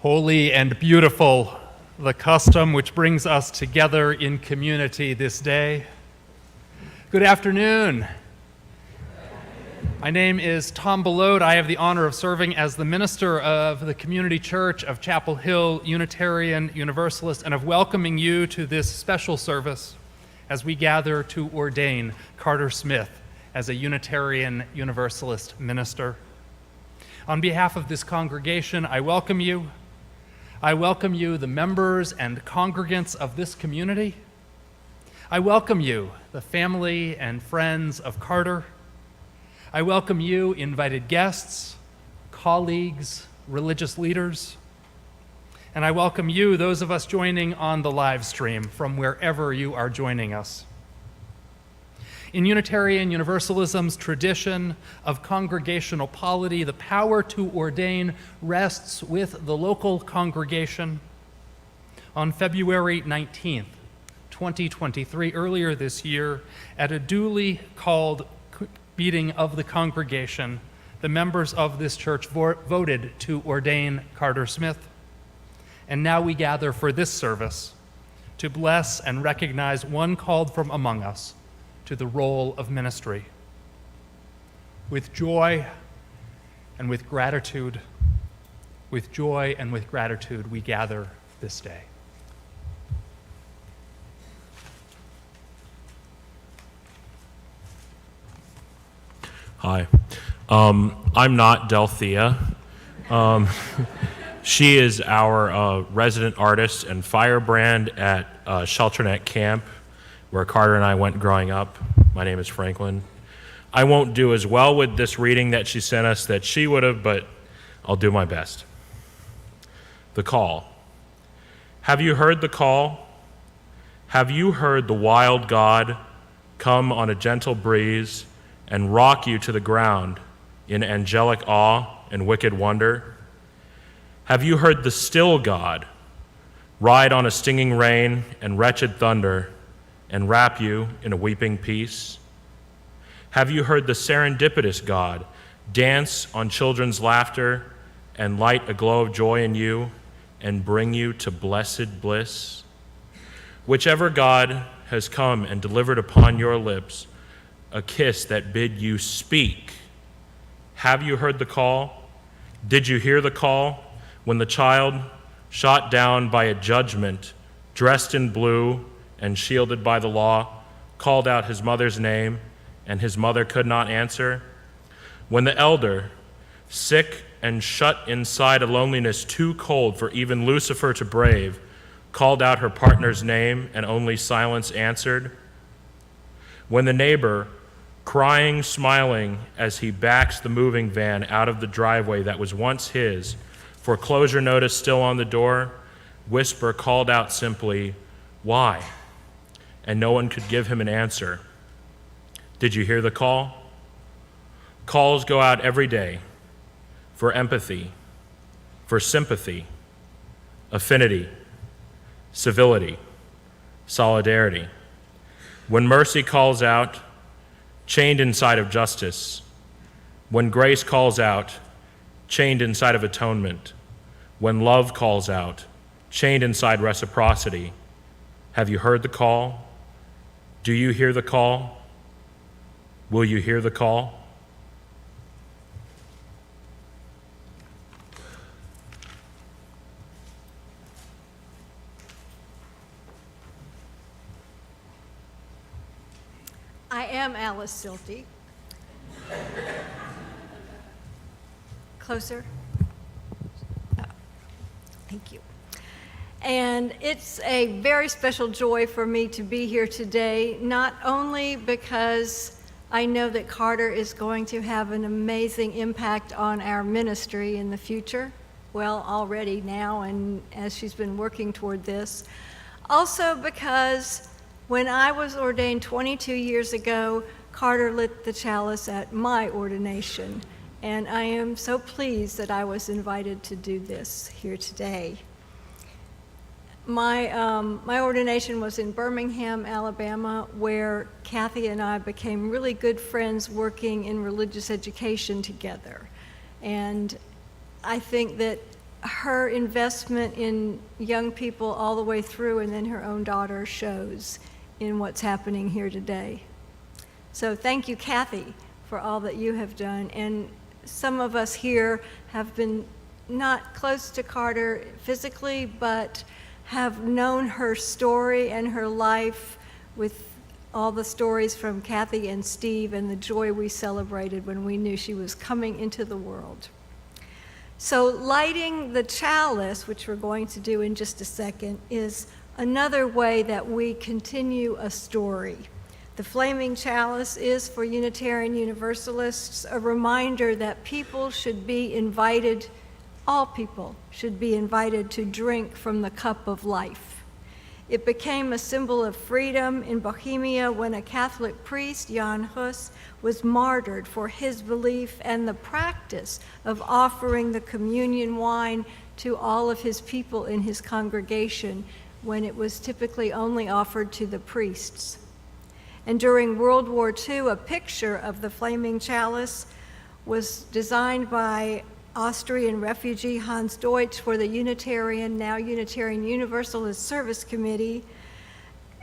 Holy and beautiful, the custom which brings us together in community this day. Good afternoon. My name is Tom Belote. I have the honor of serving as the minister of the Community Church of Chapel Hill Unitarian Universalist and of welcoming you to this special service as we gather to ordain Carter Smith as a Unitarian Universalist minister. On behalf of this congregation, I welcome you. I welcome you, the members and congregants of this community. I welcome you, the family and friends of Carter. I welcome you, invited guests, colleagues, religious leaders. And I welcome you, those of us joining on the live stream from wherever you are joining us. In Unitarian Universalism's tradition of congregational polity, the power to ordain rests with the local congregation. On February 19th, 2023, earlier this year, at a duly called meeting of the congregation, the members of this church voted to ordain Carter Smith. And now we gather for this service to bless and recognize one called from among us to the role of ministry. With joy and with gratitude, we gather this day. Hi, I'm not Delthea. She is our resident artist and firebrand at Shelternet Camp, where Carter and I went growing up. My name is Franklin. I won't do as well with this reading that she sent us that she would have, but I'll do my best. The call. Have you heard the call? Have you heard the wild God come on a gentle breeze and rock you to the ground in angelic awe and wicked wonder? Have you heard the still God ride on a stinging rain and wretched thunder and wrap you in a weeping peace? Have you heard the serendipitous God dance on children's laughter and light a glow of joy in you and bring you to blessed bliss? Whichever God has come and delivered upon your lips a kiss that bid you speak, have you heard the call? Did you hear the call when the child, shot down by a judgment, dressed in blue and shielded by the law, called out his mother's name, and his mother could not answer? When the elder, sick and shut inside a loneliness too cold for even Lucifer to brave, called out her partner's name, and only silence answered? When the neighbor, crying, smiling, as he backs the moving van out of the driveway that was once his, Foreclosure notice still on the door. Whisper called out simply, "Why?" And no one could give him an answer. Did you hear the call? Calls go out every day for empathy, for sympathy, affinity, civility, solidarity. When mercy calls out, chained inside of justice. When grace calls out, chained inside of atonement. When love calls out, chained inside reciprocity. Have you heard the call? Do you hear the call? Will you hear the call? I am Alice Silty. Closer. Oh, thank you. And it's a very special joy for me to be here today, not only because I know that Carter is going to have an amazing impact on our ministry in the future, well, already now, and as she's been working toward this, also because when I was ordained 22 years ago, Carter lit the chalice at my ordination, and I am so pleased that I was invited to do this here today. My ordination was in Birmingham, Alabama, where Kathy and I became really good friends working in religious education together. And I think that her investment in young people all the way through, and then her own daughter, shows in what's happening here today. So thank you, Kathy, for all that you have done. And some of us here have been not close to Carter physically, but have known her story and her life with all the stories from Kathy and Steve and the joy we celebrated when we knew she was coming into the world. So lighting the chalice, which we're going to do in just a second, is another way that we continue a story. The flaming chalice is, for Unitarian Universalists, a reminder that people should be invited, all people should be invited to drink from the cup of life. It became a symbol of freedom in Bohemia when a Catholic priest, Jan Hus, was martyred for his belief and the practice of offering the communion wine to all of his people in his congregation, when it was typically only offered to the priests. And during World War II, a picture of the flaming chalice was designed by Austrian refugee Hans Deutsch for the Unitarian, now Unitarian Universalist Service Committee,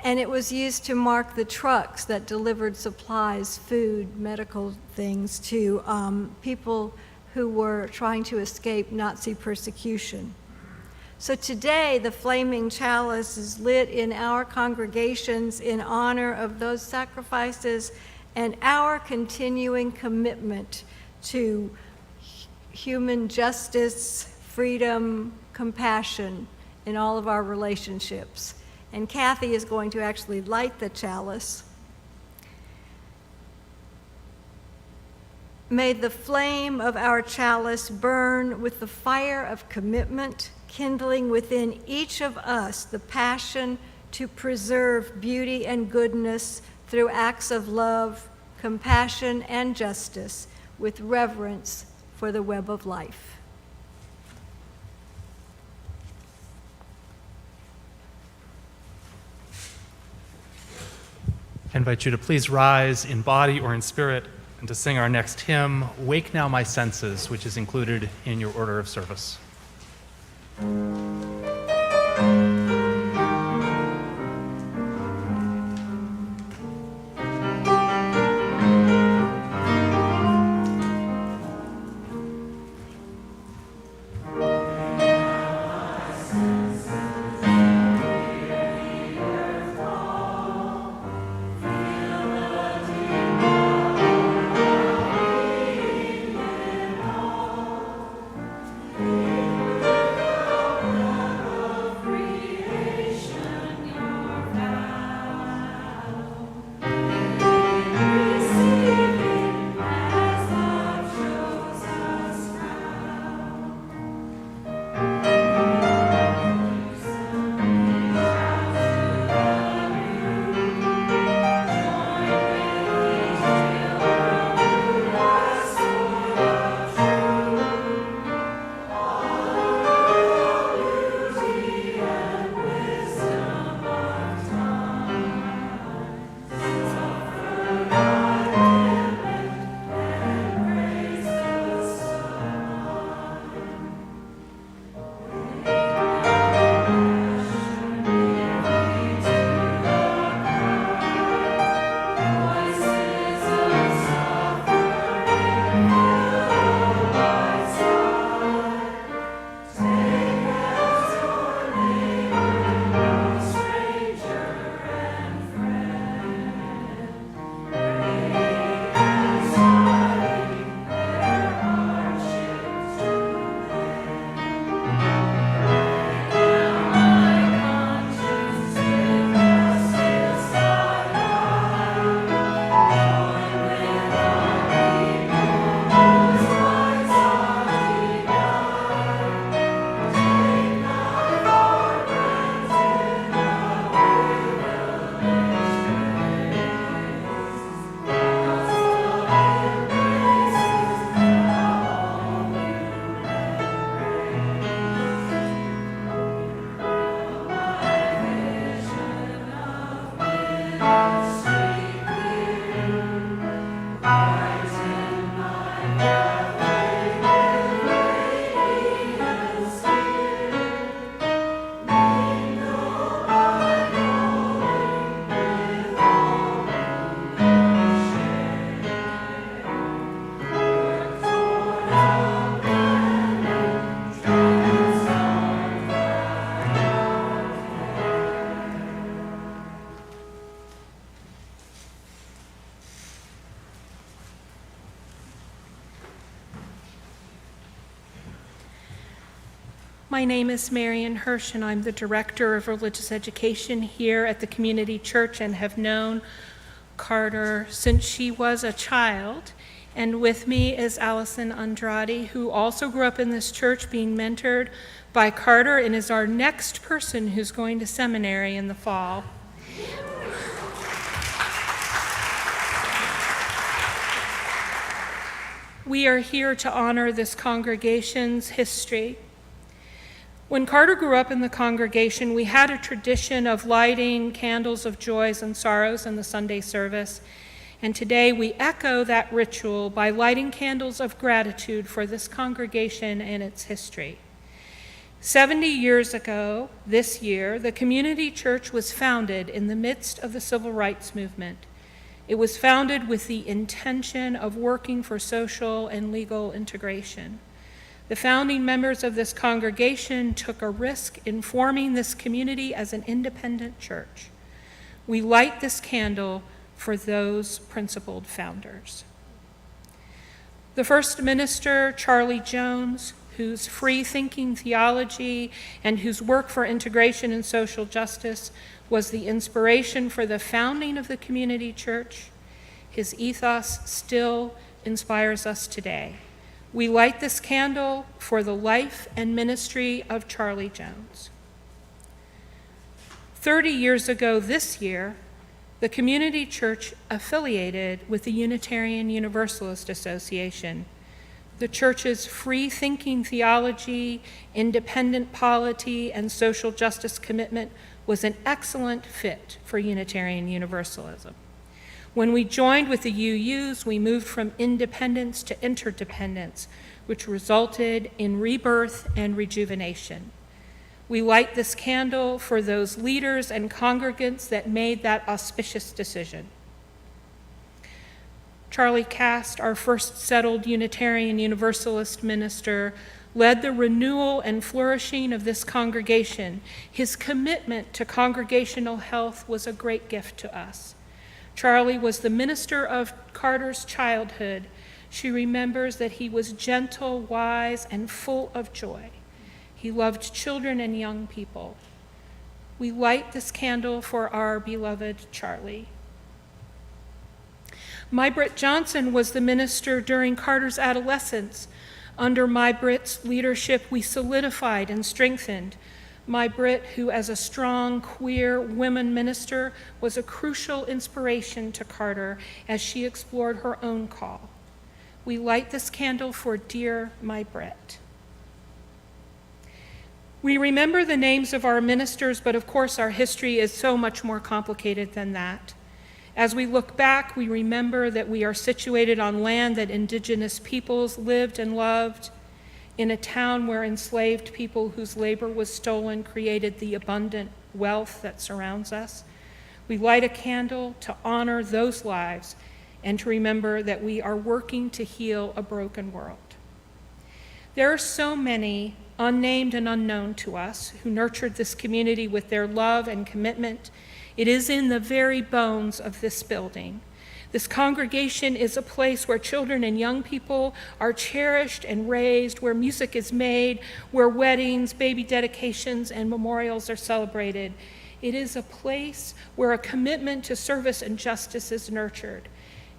and it was used to mark the trucks that delivered supplies, food, medical things to people who were trying to escape Nazi persecution. So today, the flaming chalice is lit in our congregations in honor of those sacrifices and our continuing commitment to human justice, freedom, compassion in all of our relationships. And Kathy is going to actually light the chalice. May the flame of our chalice burn with the fire of commitment, kindling within each of us the passion to preserve beauty and goodness through acts of love, compassion, and justice, with reverence for the web of life. I invite you to please rise in body or in spirit and to sing our next hymn, Wake Now My Senses, which is included in your order of service. My name is Marion Hirsch, and I'm the Director of Religious Education here at the Community Church and have known Carter since she was a child. And with me is Allison Andrade, who also grew up in this church, being mentored by Carter, and is our next person who's going to seminary in the fall. We are here to honor this congregation's history. When Carter grew up in the congregation, we had a tradition of lighting candles of joys and sorrows in the Sunday service, and today we echo that ritual by lighting candles of gratitude for this congregation and its history. 70 years ago, this year, the Community Church was founded in the midst of the Civil Rights Movement. It was founded with the intention of working for social and legal integration. The founding members of this congregation took a risk in forming this community as an independent church. We light this candle for those principled founders. The first minister, Charlie Jones, whose free-thinking theology and whose work for integration and social justice was the inspiration for the founding of the Community Church, his ethos still inspires us today. We light this candle for the life and ministry of Charlie Jones. 30 years ago this year, the Community Church affiliated with the Unitarian Universalist Association. The church's free-thinking theology, independent polity, and social justice commitment was an excellent fit for Unitarian Universalism. When we joined with the UUs, we moved from independence to interdependence, which resulted in rebirth and rejuvenation. We light this candle for those leaders and congregants that made that auspicious decision. Charlie Cast, our first settled Unitarian Universalist minister, led the renewal and flourishing of this congregation. His commitment to congregational health was a great gift to us. Charlie was the minister of Carter's childhood. She remembers that he was gentle, wise, and full of joy. He loved children and young people. We light this candle for our beloved Charlie. Mybrit Johnson was the minister during Carter's adolescence. Under Mybrit's leadership, we solidified and strengthened. Mybrit, who as a strong queer women minister was a crucial inspiration to Carter as she explored her own call. We light this candle for dear Mybrit. We remember the names of our ministers, but of course our history is so much more complicated than that. As we look back, we remember that we are situated on land that indigenous peoples lived and loved, in a town where enslaved people whose labor was stolen created the abundant wealth that surrounds us. We light a candle to honor those lives and to remember that we are working to heal a broken world. There are so many unnamed and unknown to us who nurtured this community with their love and commitment. It is in the very bones of this building. This congregation is a place where children and young people are cherished and raised, where music is made, where weddings, baby dedications, and memorials are celebrated. It is a place where a commitment to service and justice is nurtured.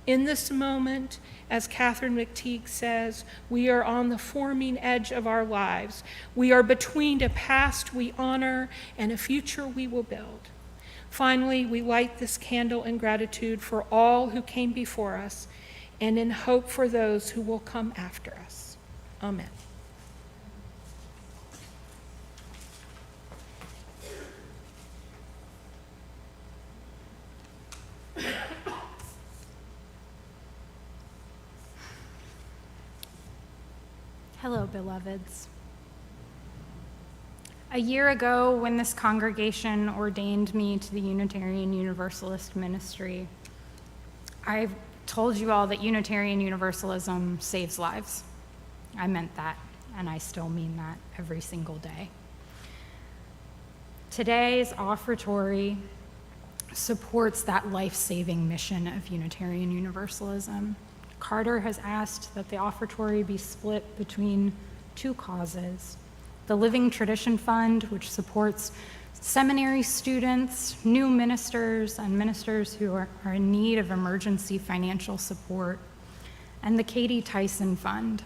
In this moment, as Catherine McTeague says, we are on the forming edge of our lives. We are between a past we honor and a future we will build. Finally, we light this candle in gratitude for all who came before us and in hope for those who will come after us. Amen. Hello, beloveds. A year ago, when this congregation ordained me to the Unitarian Universalist ministry, I told you all that Unitarian Universalism saves lives. I meant that, and I still mean that every single day. Today's offertory supports that life-saving mission of Unitarian Universalism. Carter has asked that the offertory be split between two causes. The Living Tradition Fund, which supports seminary students, new ministers, and ministers who are in need of emergency financial support. And the Katie Tyson Fund,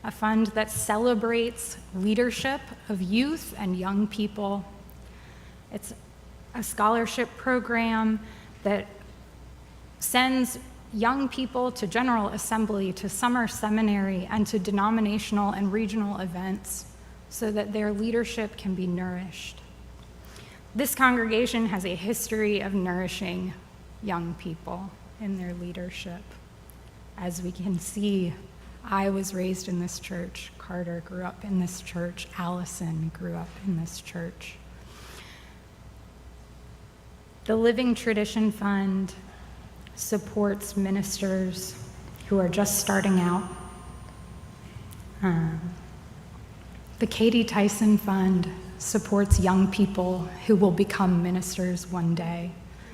a fund that celebrates leadership of youth and young people. It's a scholarship program that sends young people to General Assembly, to summer seminary, and to denominational and regional events so that their leadership can be nourished. This congregation has a history of nourishing young people in their leadership. As we can see, I was raised in this church, Carter grew up in this church, Allison grew up in this church. The Living Tradition Fund supports ministers who are just starting out. The Katie Tyson Fund supports young people who will become ministers one day,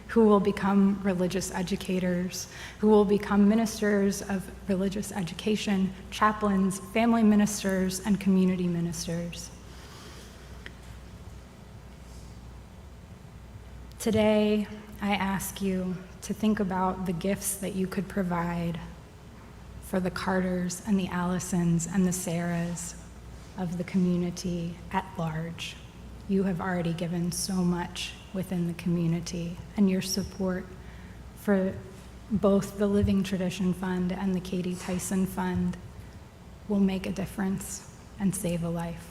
who will become religious educators, who will become ministers of religious education, chaplains, family ministers, and community ministers. Today, I ask you to think about the gifts that you could provide for the Carters and the Allisons and the Sarahs of the community at large. You have already given so much within the community, and your support for both the Living Tradition Fund and the Katie Tyson Fund will make a difference and save a life.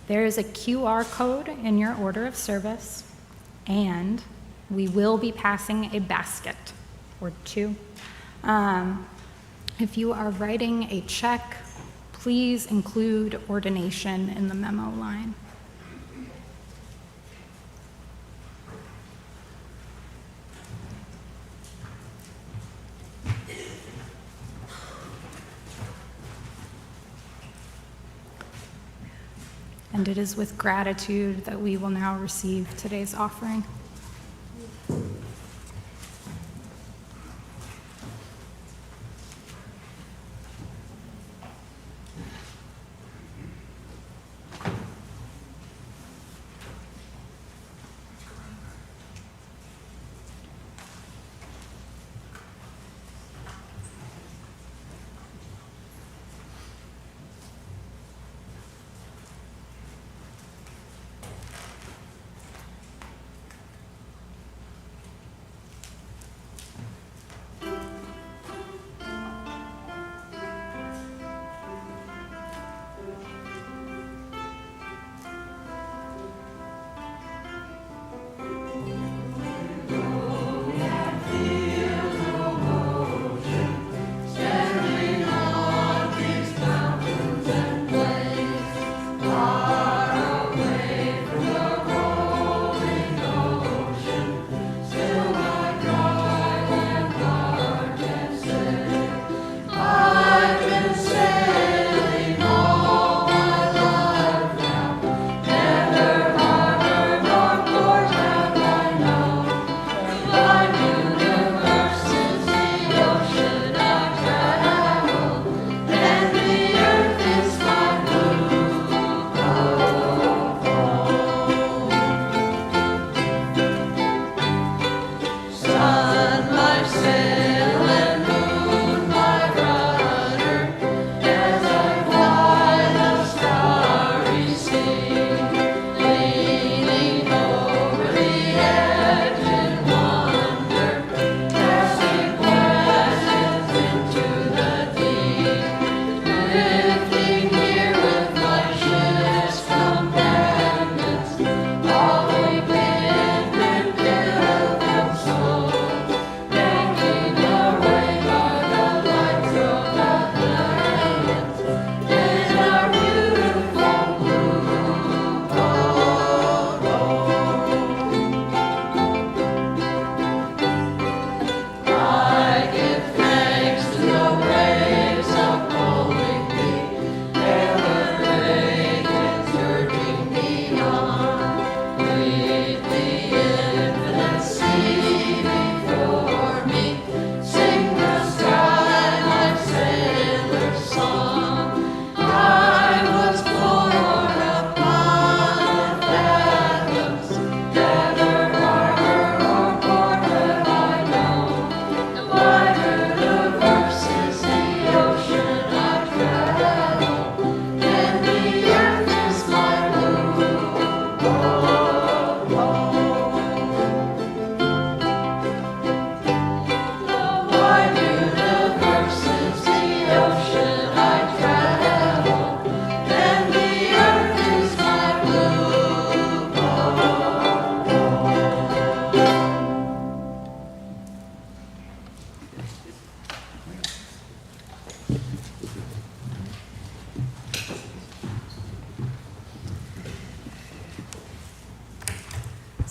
There is a QR code in your order of service, and we will be passing a basket or two. If you are writing a check, please include ordination in the memo line. And it is with gratitude that we will now receive today's offering.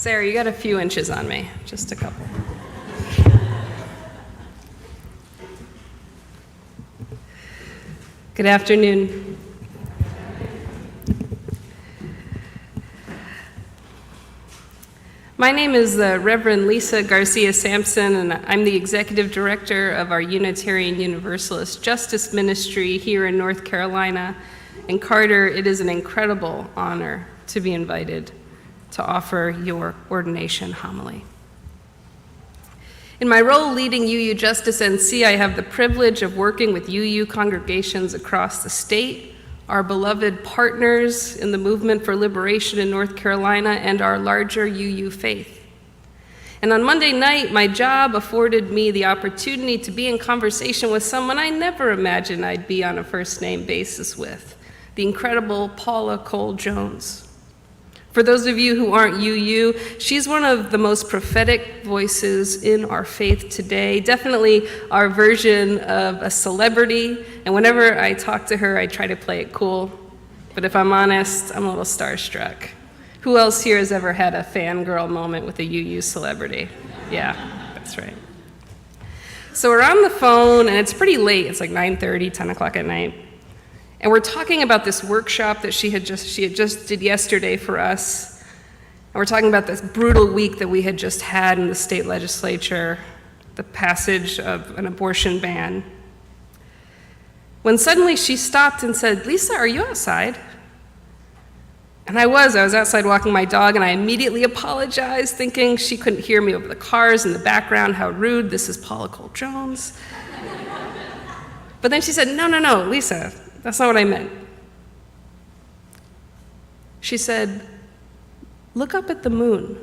Sarah, you got a few inches on me, just a couple. Good afternoon. My name is Reverend Lisa Garcia Sampson, and I'm the executive director of our Unitarian Universalist Justice Ministry here in North Carolina. And Carter, it is an incredible honor to be invited to offer your ordination homily. In my role leading UU Justice NC, I have the privilege of working with UU congregations across the state, our beloved partners in the movement for liberation in North Carolina, and our larger UU faith. And on Monday night, my job afforded me the opportunity to be in conversation with someone I never imagined I'd be on a first-name basis with, the incredible Paula Cole-Jones. For those of you who aren't UU, she's one of the most prophetic voices in our faith today, definitely our version of a celebrity. And whenever I talk to her, I try to play it cool. But if I'm honest, I'm a little starstruck. Who else here has ever had a fangirl moment with a UU celebrity? Yeah, that's right. So we're on the phone, and it's pretty late. It's like 9:30, 10 o'clock at night. And we're talking about this workshop that she had just did yesterday for us. And we're talking about this brutal week that we had just had in the state legislature, the passage of an abortion ban. When suddenly she stopped and said, "Lisa, are you outside?" And I was outside walking my dog, and I immediately apologized, thinking she couldn't hear me over the cars in the background. How rude, this is Paula Cole-Jones. But then she said, no, Lisa, that's not what I meant. She said, "Look up at the moon."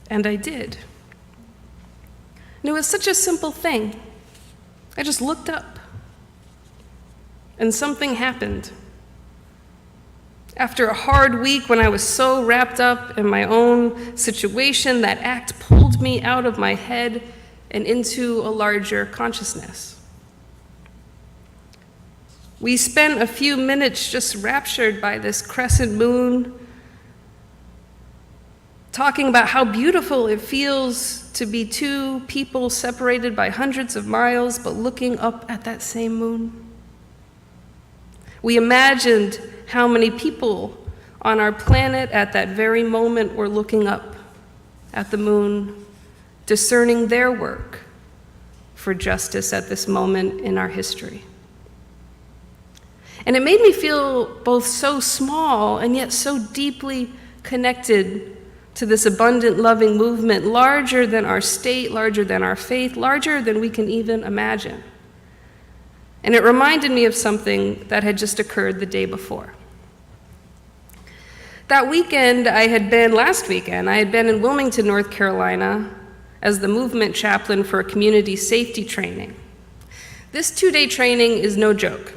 And I did. And it was such a simple thing. I just looked up, and something happened. After a hard week when I was so wrapped up in my own situation, that act pulled me out of my head and into a larger consciousness. We spent a few minutes just raptured by this crescent moon, talking about how beautiful it feels to be two people separated by hundreds of miles, but looking up at that same moon. We imagined how many people on our planet at that very moment were looking up at the moon, discerning their work for justice at this moment in our history. And it made me feel both so small and yet so deeply connected to this abundant, loving movement, larger than our state, larger than our faith, larger than we can even imagine. And it reminded me of something that had just occurred the day before. Last weekend, I had been in Wilmington, North Carolina, as the movement chaplain for a community safety training. This 2-day training is no joke.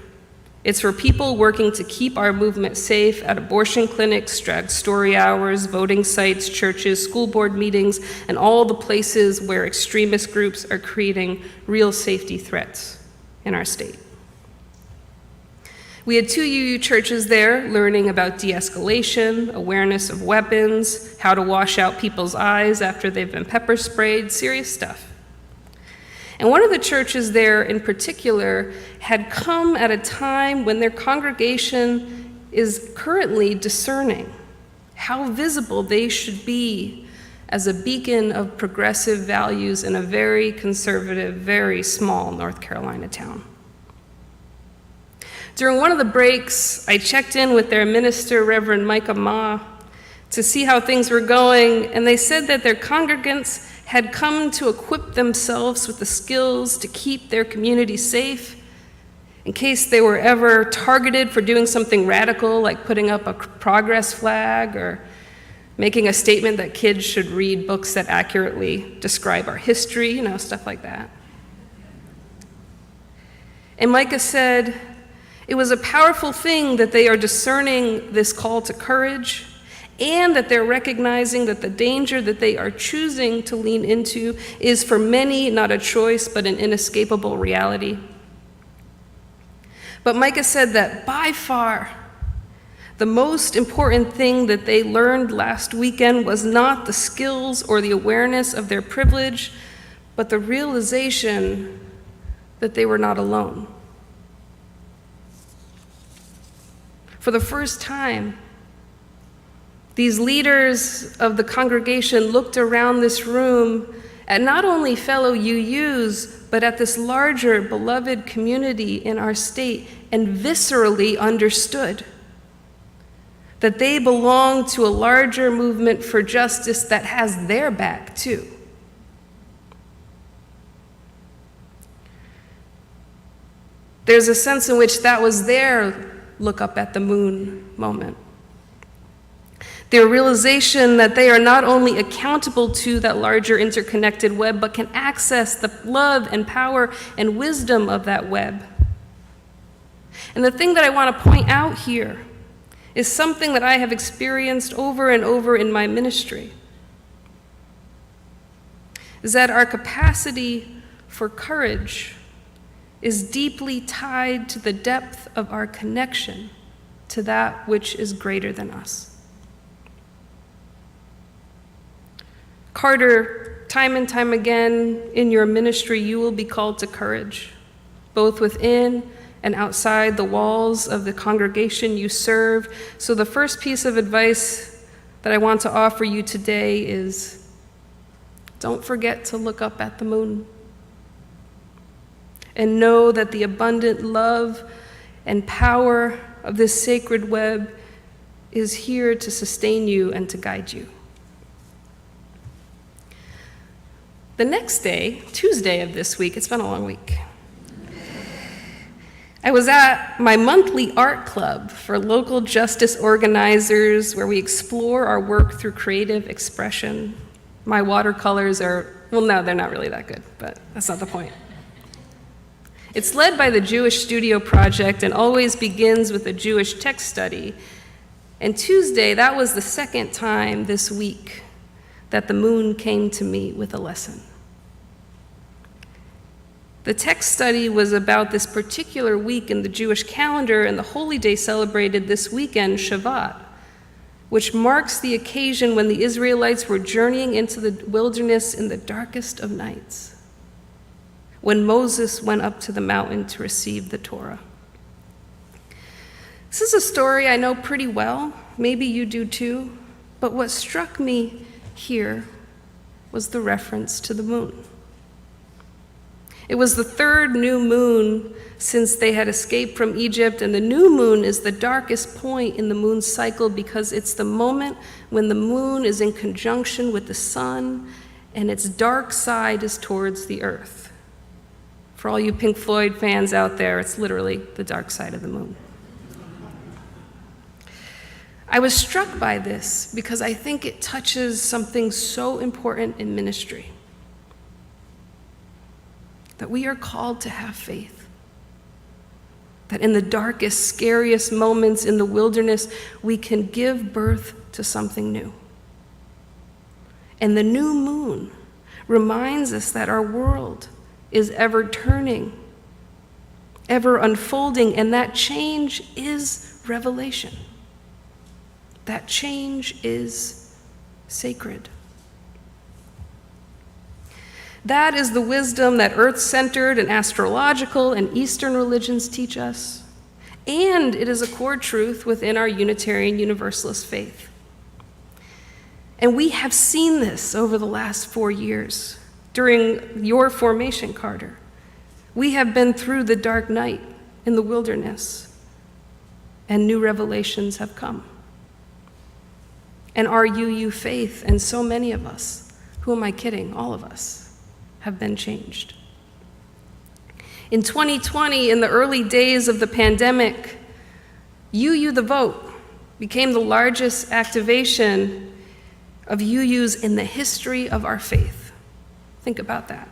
It's for people working to keep our movement safe at abortion clinics, drag story hours, voting sites, churches, school board meetings, and all the places where extremist groups are creating real safety threats in our state. We had 2 UU churches there learning about de-escalation, awareness of weapons, how to wash out people's eyes after they've been pepper sprayed, serious stuff. And one of the churches there in particular had come at a time when their congregation is currently discerning how visible they should be as a beacon of progressive values in a very conservative, very small North Carolina town. During one of the breaks, I checked in with their minister, Reverend Micah Ma, to see how things were going, and they said that their congregants had come to equip themselves with the skills to keep their community safe in case they were ever targeted for doing something radical, like putting up a progress flag or making a statement that kids should read books that accurately describe our history, stuff like that. And Micah said, it was a powerful thing that they are discerning this call to courage, and that they're recognizing that the danger that they are choosing to lean into is for many not a choice, but an inescapable reality. But Micah said that by far, the most important thing that they learned last weekend was not the skills or the awareness of their privilege, but the realization that they were not alone. For the first time, these leaders of the congregation looked around this room at not only fellow UUs, but at this larger, beloved community in our state, and viscerally understood that they belong to a larger movement for justice that has their back, too. There's a sense in which that was their look up at the moon moment. Their realization that they are not only accountable to that larger interconnected web, but can access the love and power and wisdom of that web. And the thing that I want to point out here is something that I have experienced over and over in my ministry, is that our capacity for courage is deeply tied to the depth of our connection to that which is greater than us. Carter, time and time again in your ministry, you will be called to courage, both within and outside the walls of the congregation you serve. So the first piece of advice that I want to offer you today is, don't forget to look up at the moon. And know that the abundant love and power of this sacred web is here to sustain you and to guide you. The next day, Tuesday of this week, it's been a long week, I was at my monthly art club for local justice organizers where we explore our work through creative expression. My watercolors are, well, no, they're not really that good, but that's not the point. It's led by the Jewish Studio Project and always begins with a Jewish text study. And Tuesday, that was the second time this week that the moon came to me with a lesson. The text study was about this particular week in the Jewish calendar and the holy day celebrated this weekend, Shabbat, which marks the occasion when the Israelites were journeying into the wilderness in the darkest of nights, when Moses went up to the mountain to receive the Torah. This is a story I know pretty well, maybe you do too, but what struck me here was the reference to the moon. It was the third new moon since they had escaped from Egypt, and the new moon is the darkest point in the moon's cycle because it's the moment when the moon is in conjunction with the sun and its dark side is towards the earth. For all you Pink Floyd fans out there, it's literally the dark side of the moon. I was struck by this because I think it touches something so important in ministry, that we are called to have faith, that in the darkest, scariest moments in the wilderness, we can give birth to something new. And the new moon reminds us that our world is ever turning, ever unfolding, and that change is revelation. That change is sacred. That is the wisdom that earth-centered and astrological and Eastern religions teach us, and it is a core truth within our Unitarian Universalist faith. And we have seen this over the last 4 years. During your formation, Carter, we have been through the dark night in the wilderness, and new revelations have come. And our UU faith, and so many of us, who am I kidding, all of us, have been changed. In 2020, in the early days of the pandemic, UU the Vote became the largest activation of UUs in the history of our faith. Think about that.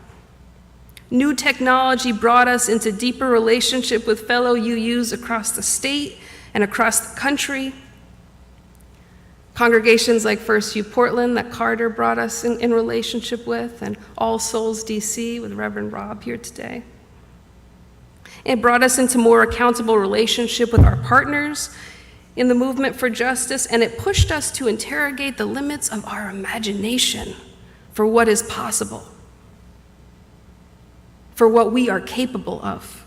New technology brought us into deeper relationship with fellow UUs across the state and across the country. Congregations like First U Portland that Carter brought us in relationship with, and All Souls DC with Reverend Rob here today. It brought us into more accountable relationship with our partners in the movement for justice, and it pushed us to interrogate the limits of our imagination for what is possible, for what we are capable of.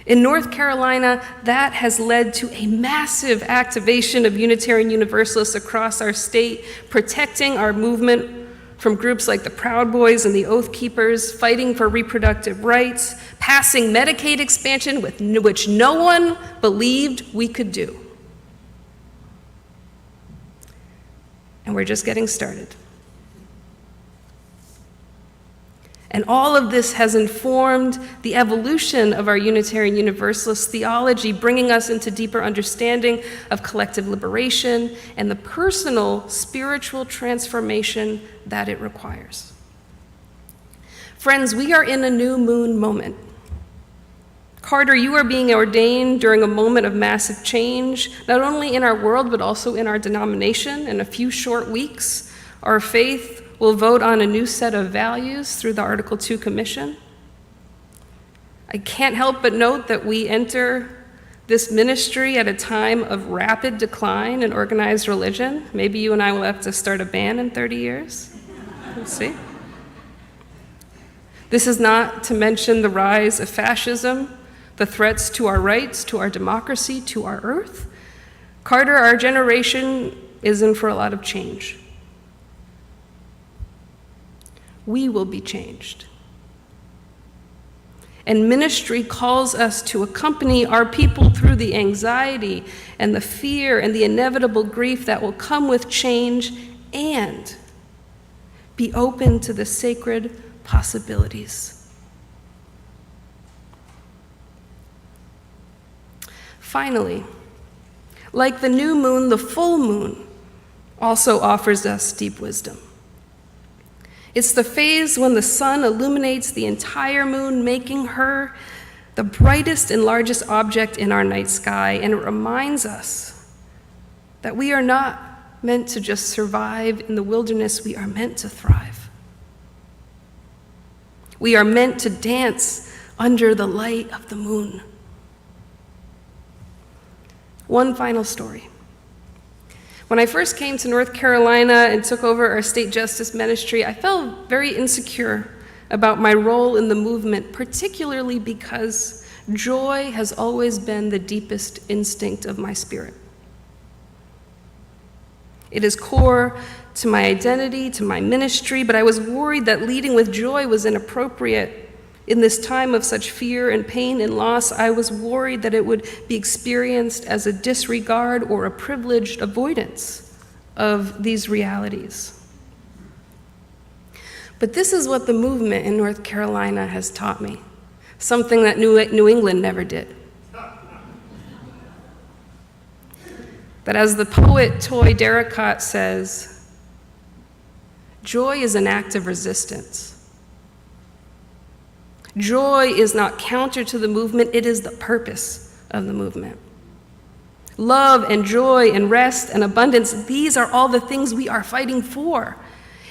In North Carolina, that has led to a massive activation of Unitarian Universalists across our state, protecting our movement from groups like the Proud Boys and the Oath Keepers, fighting for reproductive rights, passing Medicaid expansion, which no one believed we could do. And we're just getting started. And all of this has informed the evolution of our Unitarian Universalist theology, bringing us into deeper understanding of collective liberation and the personal spiritual transformation that it requires. Friends, we are in a new moon moment. Carter, you are being ordained during a moment of massive change, not only in our world, but also in our denomination. In a few short weeks, our faith will vote on a new set of values through the Article 2 Commission. I can't help but note that we enter this ministry at a time of rapid decline in organized religion. Maybe you and I will have to start a band in 30 years. We'll see. This is not to mention the rise of fascism, the threats to our rights, to our democracy, to our earth. Carter, our generation is in for a lot of change. We will be changed. And ministry calls us to accompany our people through the anxiety and the fear and the inevitable grief that will come with change, and be open to the sacred possibilities. Finally, like the new moon, the full moon also offers us deep wisdom. It's the phase when the sun illuminates the entire moon, making her the brightest and largest object in our night sky, and it reminds us that we are not meant to just survive in the wilderness, we are meant to thrive. We are meant to dance under the light of the moon. One final story. When I first came to North Carolina and took over our state justice ministry, I felt very insecure about my role in the movement, particularly because joy has always been the deepest instinct of my spirit. It is core to my identity, to my ministry, but I was worried that leading with joy was inappropriate. In this time of such fear and pain and loss, I was worried that it would be experienced as a disregard or a privileged avoidance of these realities. But this is what the movement in North Carolina has taught me, something that New England never did. That as the poet Toy Derricott says, joy is an act of resistance. Joy is not counter to the movement, it is the purpose of the movement. Love and joy and rest and abundance, these are all the things we are fighting for.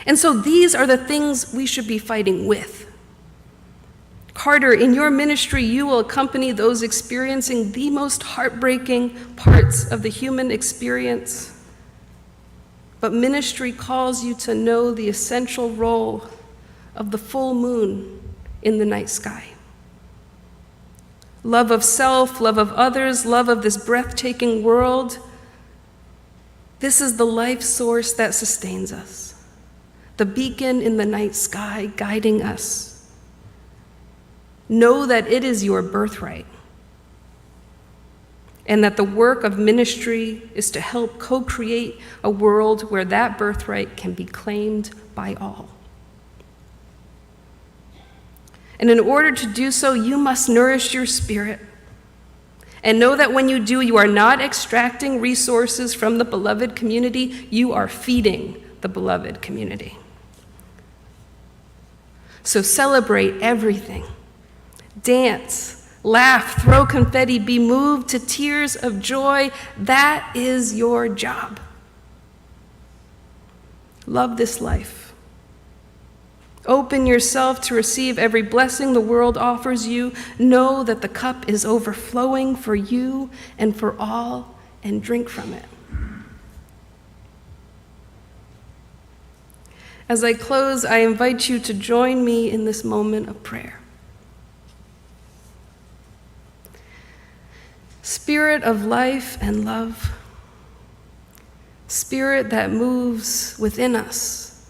And so these are the things we should be fighting with. Carter, in your ministry, you will accompany those experiencing the most heartbreaking parts of the human experience. But ministry calls you to know the essential role of the full moon in the night sky. Love of self, love of others, love of this breathtaking world. This is the life source that sustains us, the beacon in the night sky guiding us. Know that it is your birthright, and that the work of ministry is to help co-create a world where that birthright can be claimed by all. And in order to do so, you must nourish your spirit. And know that when you do, you are not extracting resources from the beloved community, you are feeding the beloved community. So celebrate everything. Dance, laugh, throw confetti, be moved to tears of joy. That is your job. Love this life. Open yourself to receive every blessing the world offers you. Know that the cup is overflowing for you and for all, and drink from it. As I close, I invite you to join me in this moment of prayer. Spirit of life and love, Spirit that moves within us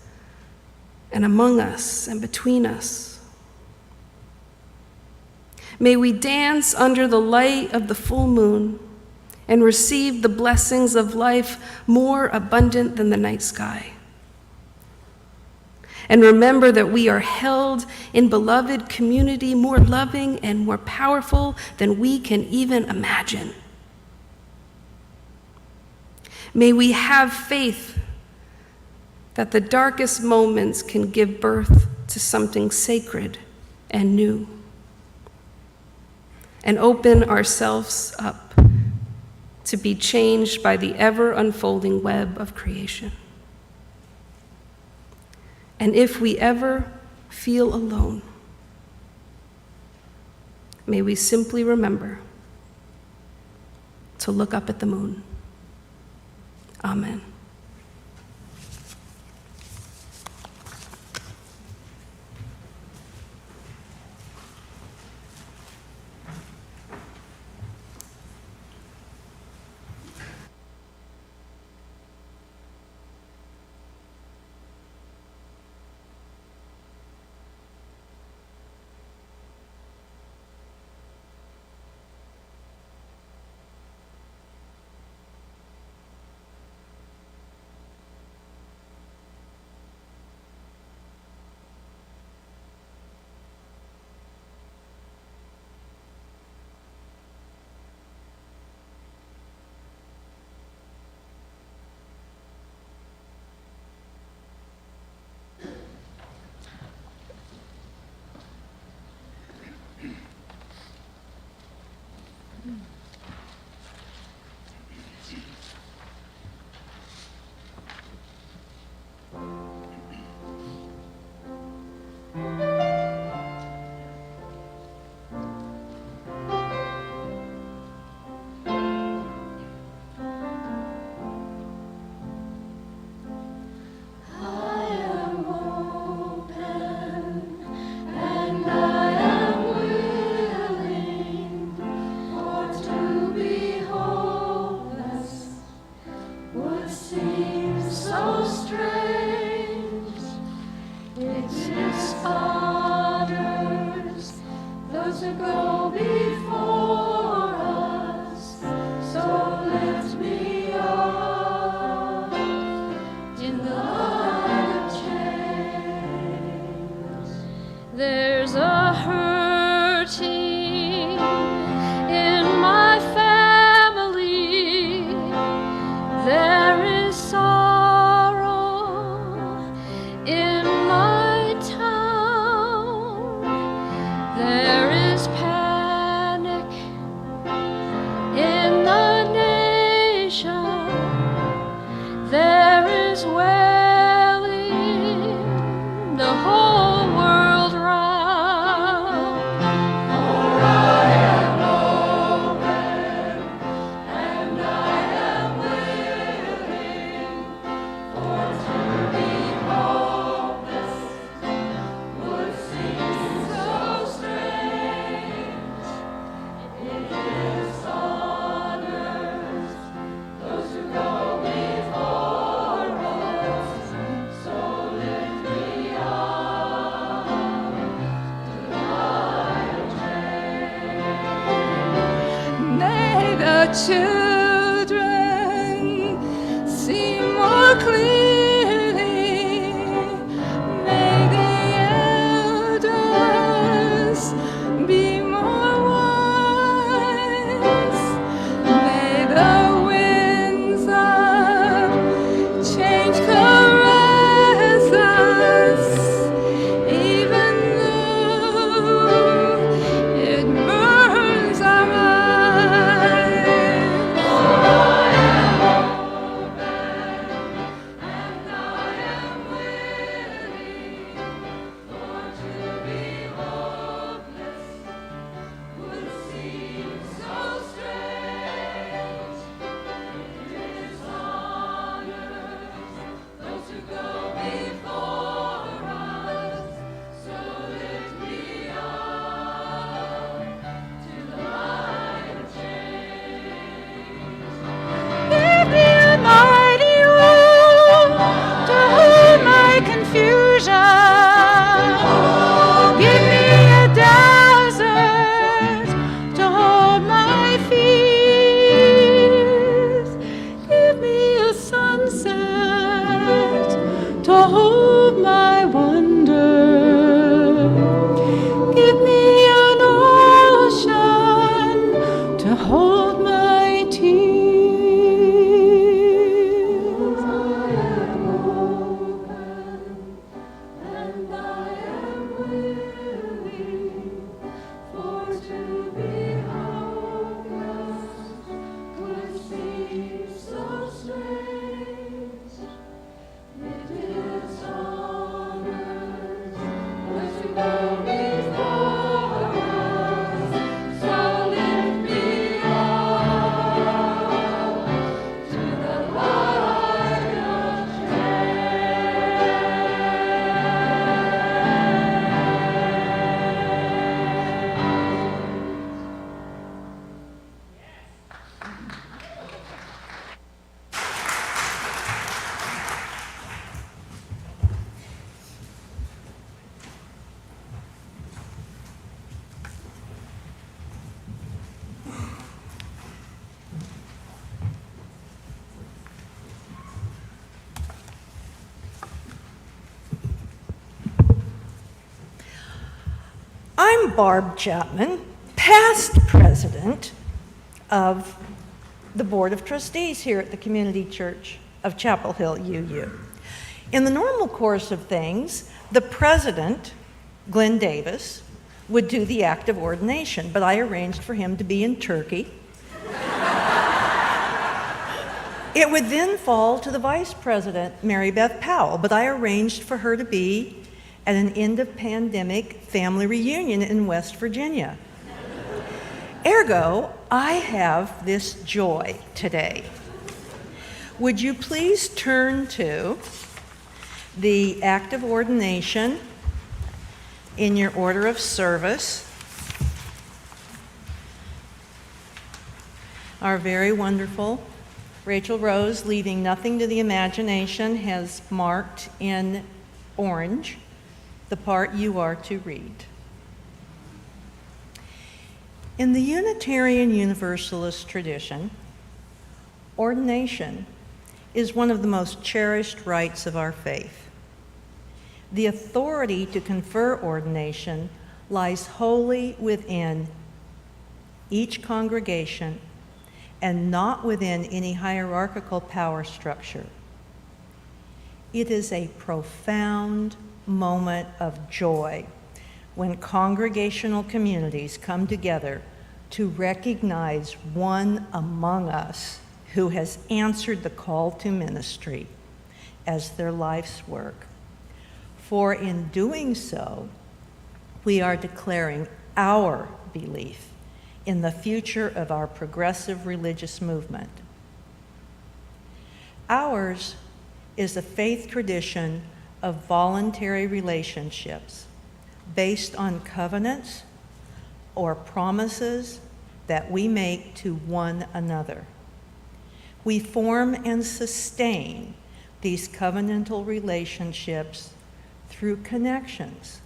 and among us and between us, may we dance under the light of the full moon and receive the blessings of life more abundant than the night sky. And remember that we are held in beloved community more loving and more powerful than we can even imagine. May we have faith that the darkest moments can give birth to something sacred and new, and open ourselves up to be changed by the ever-unfolding web of creation. And if we ever feel alone, may we simply remember to look up at the moon. Amen. There's a hurting in my family. There is sorrow in my town. There is panic in the nation. There is wailing the whole world round. For I am open and I am willing, for to be hopeless would seem so strange. It dishonors those who go before us, so lift me up to thy train. May the children see more clearly. May the elders be more wise. May the winds of change caress us, even though it burns our eyes. For I am open and I am willing, for I'm Barb Chapman, past president of the Board of Trustees here at the Community Church of Chapel Hill, UU. In the normal course of things, the president, Glenn Davis, would do the act of ordination, but I arranged for him to be in Turkey. It would then fall to the vice president, Mary Beth Powell, but I arranged for her to be at an end-of-pandemic family reunion in West Virginia. Ergo, I have this joy today. Would you please turn to the act of ordination in your order of service? Our very wonderful Rachel Rose, leaving nothing to the imagination, has marked in orange the part you are to read. In the Unitarian Universalist tradition, ordination is one of the most cherished rites of our faith. The authority to confer ordination lies wholly within each congregation and not within any hierarchical power structure. It is a profound moment of joy when congregational communities come together to recognize one among us who has answered the call to ministry as their life's work. For in doing so, we are declaring our belief in the future of our progressive religious movement. Ours is a faith tradition of voluntary relationships based on covenants or promises that we make to one another. We form and sustain these covenantal relationships through connections.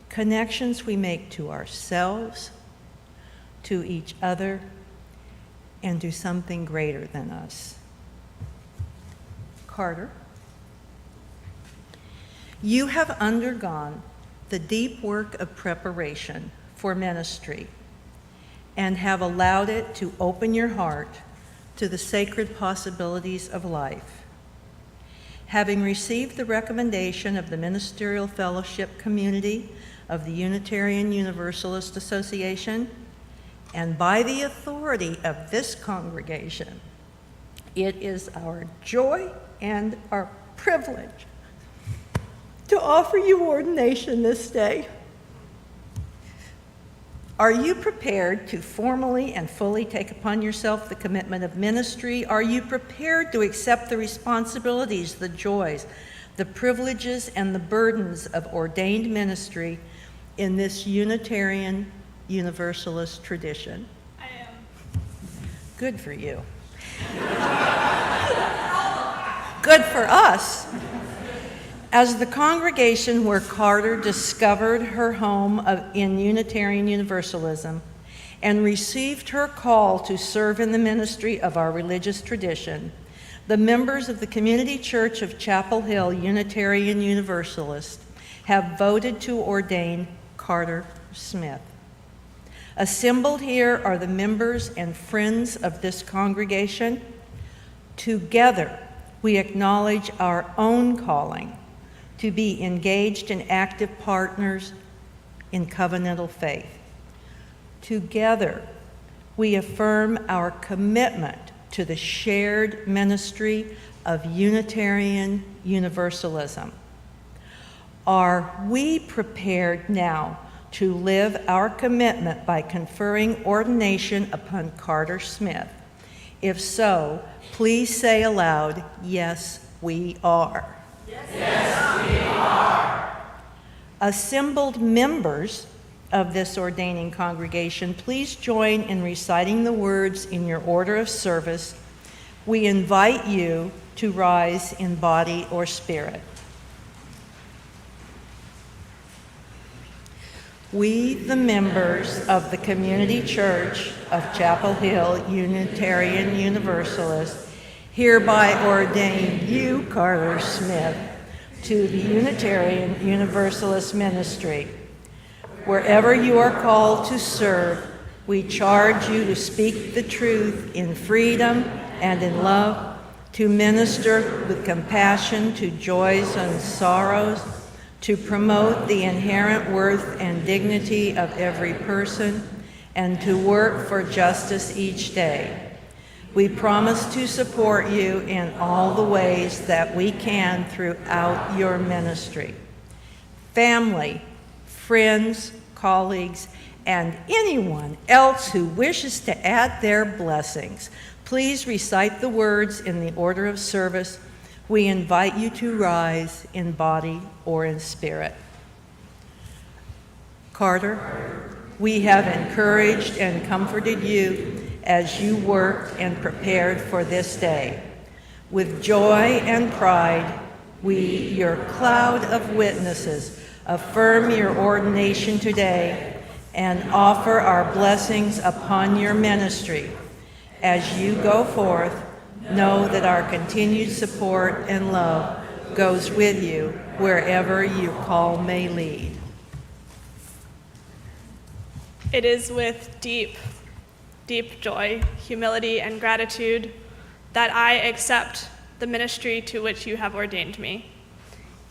Connections we make to ourselves, to each other, and to something greater than us. Carter, you have undergone the deep work of preparation for ministry and have allowed it to open your heart to the sacred possibilities of life. Having received the recommendation of the Ministerial Fellowship Community of the Unitarian Universalist Association, and by the authority of this congregation, it is our joy and our privilege to offer you ordination this day. Are you prepared to formally and fully take upon yourself the commitment of ministry? Are you prepared to accept the responsibilities, the joys, the privileges, and the burdens of ordained ministry in this Unitarian Universalist tradition? I am. Good for you. Good for us. As the congregation where Carter discovered her home in Unitarian Universalism and received her call to serve in the ministry of our religious tradition, the members of the Community Church of Chapel Hill Unitarian Universalist have voted to ordain Carter Smith. Assembled here are the members and friends of this congregation. Together, we acknowledge our own calling to be engaged and active partners in covenantal faith. Together, we affirm our commitment to the shared ministry of Unitarian Universalism. Are we prepared now to live our commitment by conferring ordination upon Carter Smith? If so, please say aloud, yes, we are. Yes, we are. Assembled members of this ordaining congregation, please join in reciting the words in your order of service. We invite you to rise in body or spirit. We, the members of the Community Church of Chapel Hill Unitarian Universalist, hereby ordain you, Carter Smith, to the Unitarian Universalist ministry. Wherever you are called to serve, we charge you to speak the truth in freedom and in love, to minister with compassion to joys and sorrows, to promote the inherent worth and dignity of every person, and to work for justice each day. We promise to support you in all the ways that we can throughout your ministry. Family, friends, colleagues, and anyone else who wishes to add their blessings, please recite the words in the order of service. We invite you to rise in body or in spirit. Carter, we have encouraged and comforted you as you worked and prepared for this day. With joy and pride, we, your cloud of witnesses, affirm your ordination today and offer our blessings upon your ministry. As you go forth, know that our continued support and love goes with you wherever your call may lead. It is with deep, deep joy, humility, and gratitude that I accept the ministry to which you have ordained me.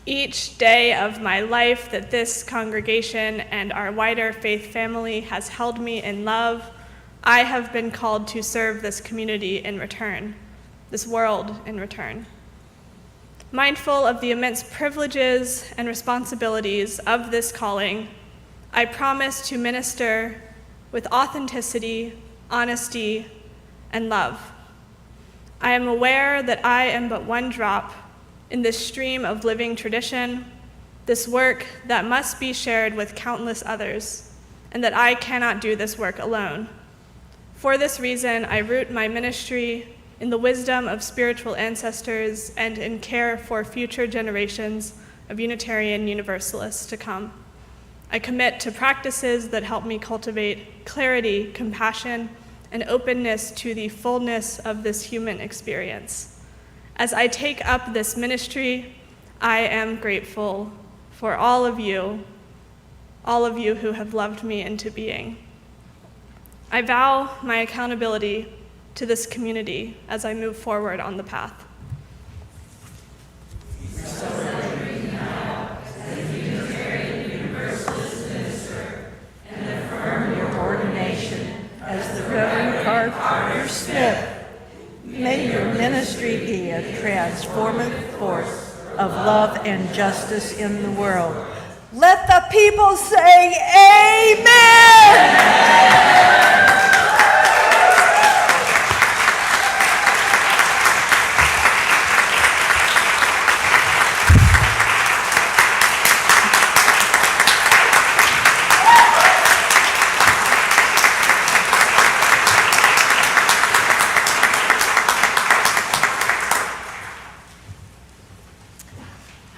Each day of my life that this congregation and our wider faith family has held me in love, I have been called to serve this community in return, this world in return. Mindful of the immense privileges and responsibilities of this calling, I promise to minister with authenticity, honesty, and love. I am aware that I am but one drop in this stream of living tradition, this work that must be shared with countless others, and that I cannot do this work alone. For this reason, I root my ministry in the wisdom of spiritual ancestors and in care for future generations of Unitarian Universalists to come. I commit to practices that help me cultivate clarity, compassion, and openness to the fullness of this human experience. As I take up this ministry, I am grateful for all of you who have loved me into being. I vow my accountability to this community as I move forward on the path. Your ordination as the Reverend Carter Smith. May your ministry be a transformative force of love and justice in the world. Let the people say amen!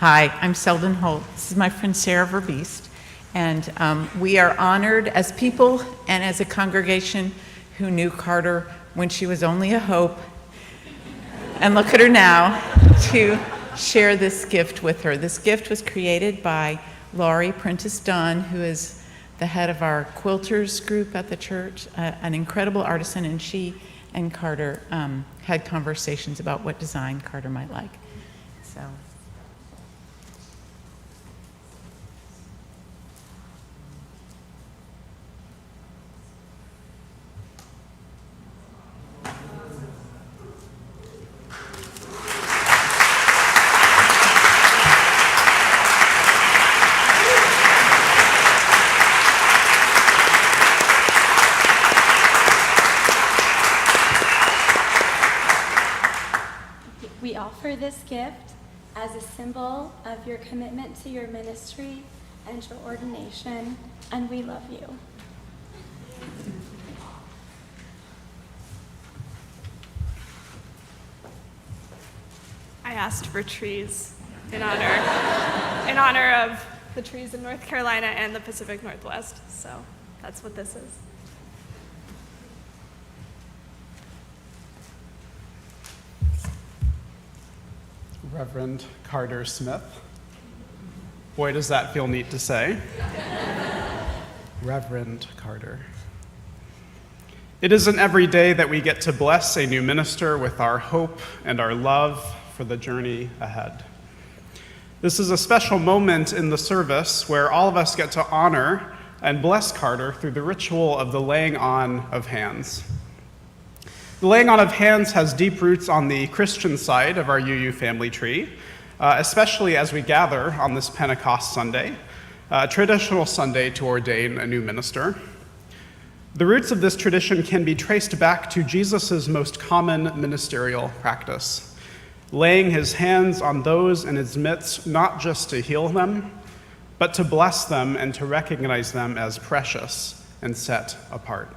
Hi, I'm Selden Holt. This is my friend Sarah Verbeest, and we are honored as people and as a congregation who knew Carter when she was only a hope, and look at her now, to share this gift with her. This gift was created by Laurie Prentice Dunn, who is the head of our quilters group at the church, an incredible artisan, and she and Carter had conversations about what design Carter might like. So. We offer this gift as a symbol of your commitment to your ministry and your ordination, and we love you. I asked for trees in honor of the trees in North Carolina and the Pacific Northwest, so that's what this is. Reverend Carter Smith. Boy, does that feel neat to say. Reverend Carter. It isn't every day that we get to bless a new minister with our hope and our love for the journey ahead. This is a special moment in the service where all of us get to honor and bless Carter through the ritual of the laying on of hands. The laying on of hands has deep roots on the Christian side of our UU family tree, especially as we gather on this Pentecost Sunday, a traditional Sunday to ordain a new minister. The roots of this tradition can be traced back to Jesus' most common ministerial practice, laying his hands on those in his midst, not just to heal them, but to bless them and to recognize them as precious and set apart.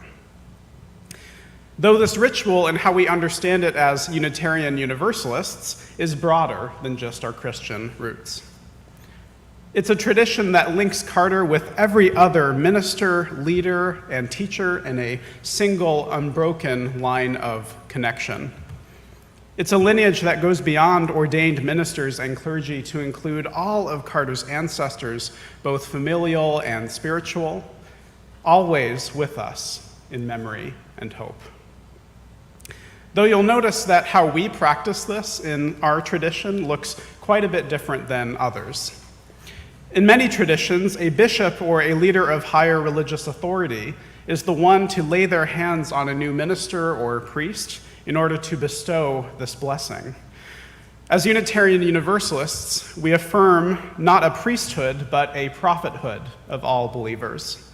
Though this ritual and how we understand it as Unitarian Universalists is broader than just our Christian roots. It's a tradition that links Carter with every other minister, leader, and teacher in a single, unbroken line of connection. It's a lineage that goes beyond ordained ministers and clergy to include all of Carter's ancestors, both familial and spiritual, always with us in memory and hope. Though you'll notice that how we practice this in our tradition looks quite a bit different than others. In many traditions, a bishop or a leader of higher religious authority is the one to lay their hands on a new minister or priest in order to bestow this blessing. As Unitarian Universalists, we affirm not a priesthood, but a prophethood of all believers.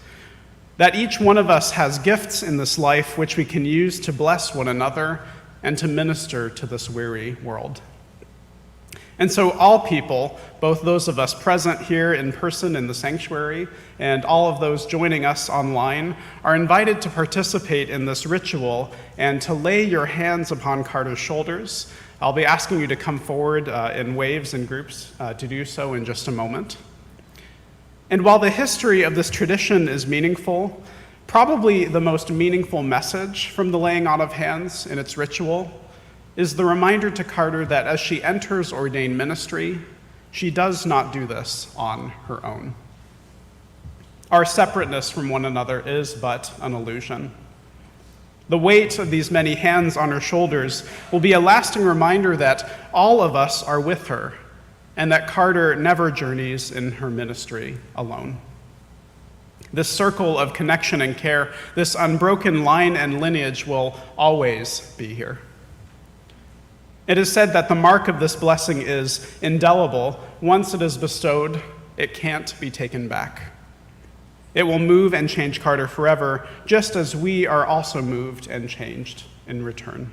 That each one of us has gifts in this life which we can use to bless one another and to minister to this weary world. And so all people, both those of us present here in person in the sanctuary and all of those joining us online, are invited to participate in this ritual and to lay your hands upon Carter's shoulders. I'll be asking you to come forward in waves and groups to do so in just a moment. And while the history of this tradition is meaningful, probably the most meaningful message from the laying on of hands in its ritual is the reminder to Carter that as she enters ordained ministry, she does not do this on her own. Our separateness from one another is but an illusion. The weight of these many hands on her shoulders will be a lasting reminder that all of us are with her, and that Carter never journeys in her ministry alone. This circle of connection and care, this unbroken line and lineage will always be here. It is said that the mark of this blessing is indelible. Once it is bestowed, it can't be taken back. It will move and change Carter forever, just as we are also moved and changed in return.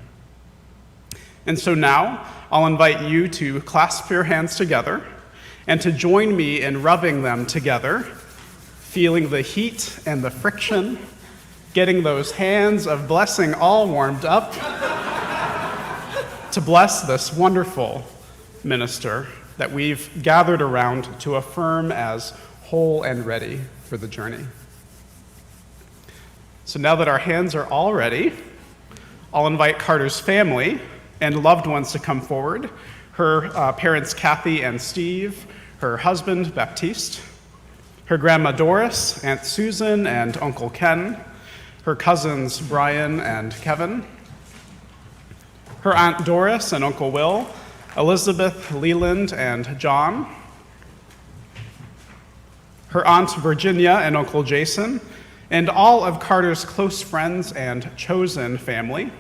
And so now, I'll invite you to clasp your hands together and to join me in rubbing them together, feeling the heat and the friction, getting those hands of blessing all warmed up to bless this wonderful minister that we've gathered around to affirm as whole and ready for the journey. So now that our hands are all ready, I'll invite Carter's family and loved ones to come forward. Her parents, Kathy and Steve, her husband, Baptiste, her grandma Doris, Aunt Susan and Uncle Ken, her cousins, Brian and Kevin, her Aunt Doris and Uncle Will, Elizabeth, Leland, and John, her Aunt Virginia and Uncle Jason, and all of Carter's close friends and chosen family.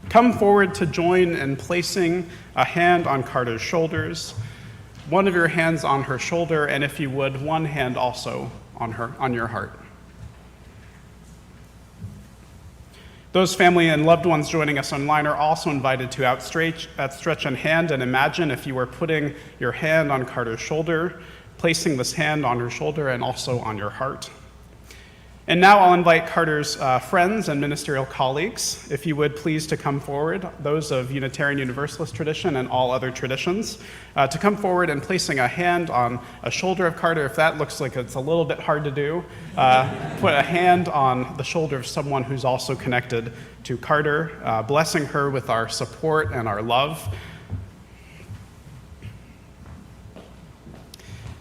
Come forward to join in placing a hand on Carter's shoulders, one of your hands on her shoulder, and if you would, one hand also on your heart. Those family and loved ones joining us online are also invited to outstretch a hand and imagine if you were putting your hand on Carter's shoulder, placing this hand on her shoulder and also on your heart. And now I'll invite Carter's friends and ministerial colleagues, if you would please to come forward, those of Unitarian Universalist tradition and all other traditions, to come forward and placing a hand on a shoulder of Carter. If that looks like it's a little bit hard to do, put a hand on the shoulder of someone who's also connected to Carter, blessing her with our support and our love.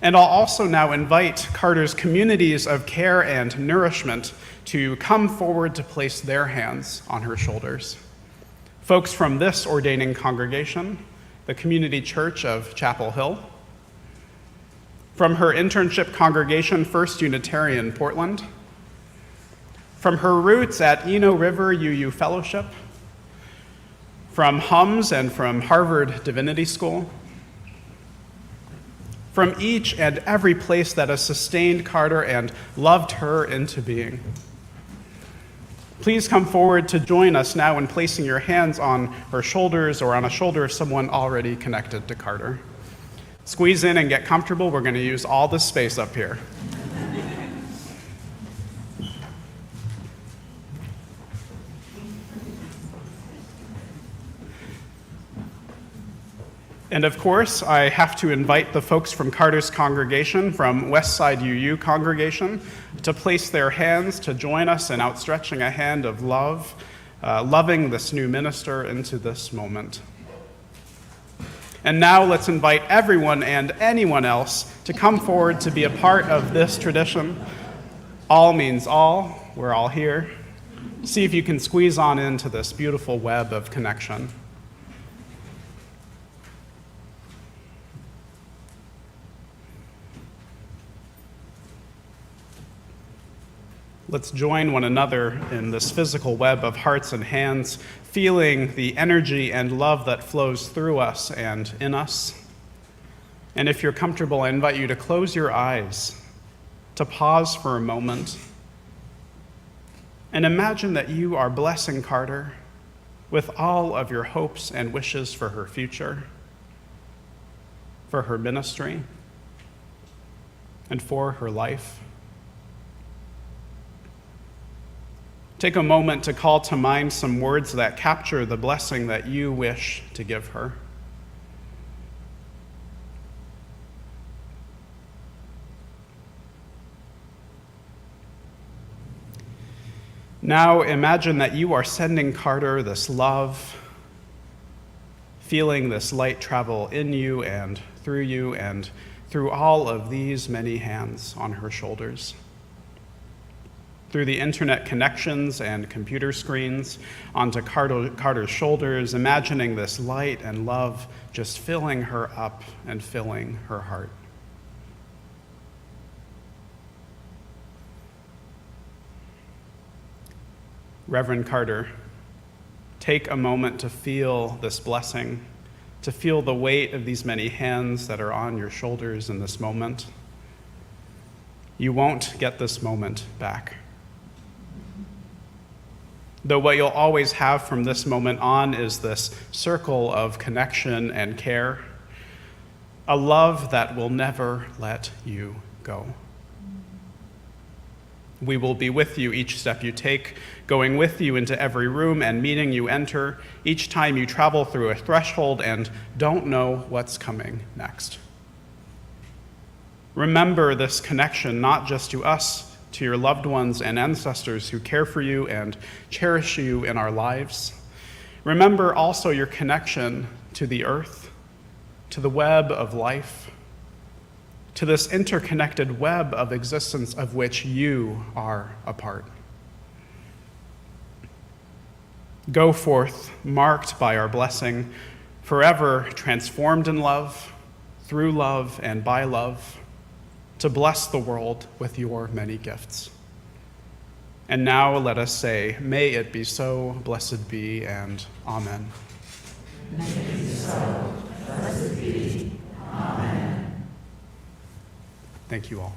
And I'll also now invite Carter's communities of care and nourishment to come forward to place their hands on her shoulders. Folks from this ordaining congregation, the Community Church of Chapel Hill, from her internship congregation, First Unitarian Portland, from her roots at Eno River UU Fellowship, from Hums and from Harvard Divinity School, from each and every place that has sustained Carter and loved her into being. Please come forward to join us now in placing your hands on her shoulders or on a shoulder of someone already connected to Carter. Squeeze in and get comfortable. We're going to use all this space up here. And of course, I have to invite the folks from Carter's congregation, from Westside UU congregation, to place their hands to join us in outstretching a hand of love, loving this new minister into this moment. And now let's invite everyone and anyone else to come forward to be a part of this tradition. All means all. We're all here. See if you can squeeze on into this beautiful web of connection. Let's join one another in this physical web of hearts and hands, feeling the energy and love that flows through us and in us. And if you're comfortable, I invite you to close your eyes, to pause for a moment, and imagine that you are blessing Carter with all of your hopes and wishes for her future, for her ministry, and for her life. Take a moment to call to mind some words that capture the blessing that you wish to give her. Now imagine that you are sending Carter this love, feeling this light travel in you and through all of these many hands on her shoulders. Through the internet connections and computer screens onto Carter's shoulders, imagining this light and love just filling her up and filling her heart. Reverend Carter, take a moment to feel this blessing, to feel the weight of these many hands that are on your shoulders in this moment. You won't get this moment back. Though what you'll always have from this moment on is this circle of connection and care, a love that will never let you go. We will be with you each step you take, going with you into every room and meeting you enter, each time you travel through a threshold and don't know what's coming next. Remember this connection not just to us, to your loved ones and ancestors who care for you and cherish you in our lives. Remember also your connection to the earth, to the web of life, to this interconnected web of existence of which you are a part. Go forth, marked by our blessing, forever transformed in love, through love and by love, to bless the world with your many gifts. And now let us say, may it be so, blessed be, and amen. May it be so, blessed be, amen. Thank you all.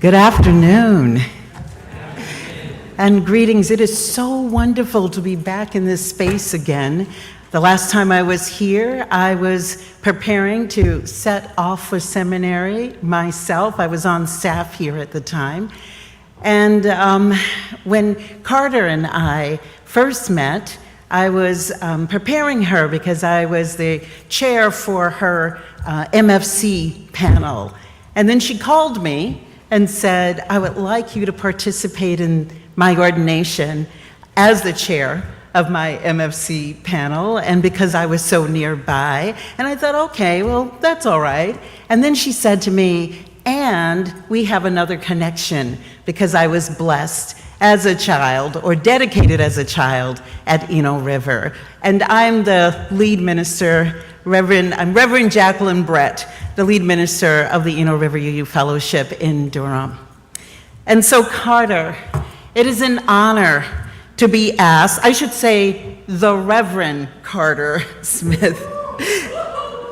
Good afternoon. And greetings. It is so wonderful to be back in this space again. The last time I was here, I was preparing to set off for seminary myself. I was on staff here at the time. And when Carter and I first met, I was preparing her because I was the chair for her MFC panel. And then she called me and said, I would like you to participate in my ordination as the chair of my MFC panel, and because I was so nearby. And I thought, okay, well, that's all right. And then she said to me, and we have another connection because I was blessed as a child, or dedicated as a child, at Eno River. And I'm the lead minister, I'm Reverend Jacqueline Brett, the lead minister of the Eno River UU Fellowship in Durham. And so, Carter, it is an honor to be asked, I should say the Reverend Carter Smith.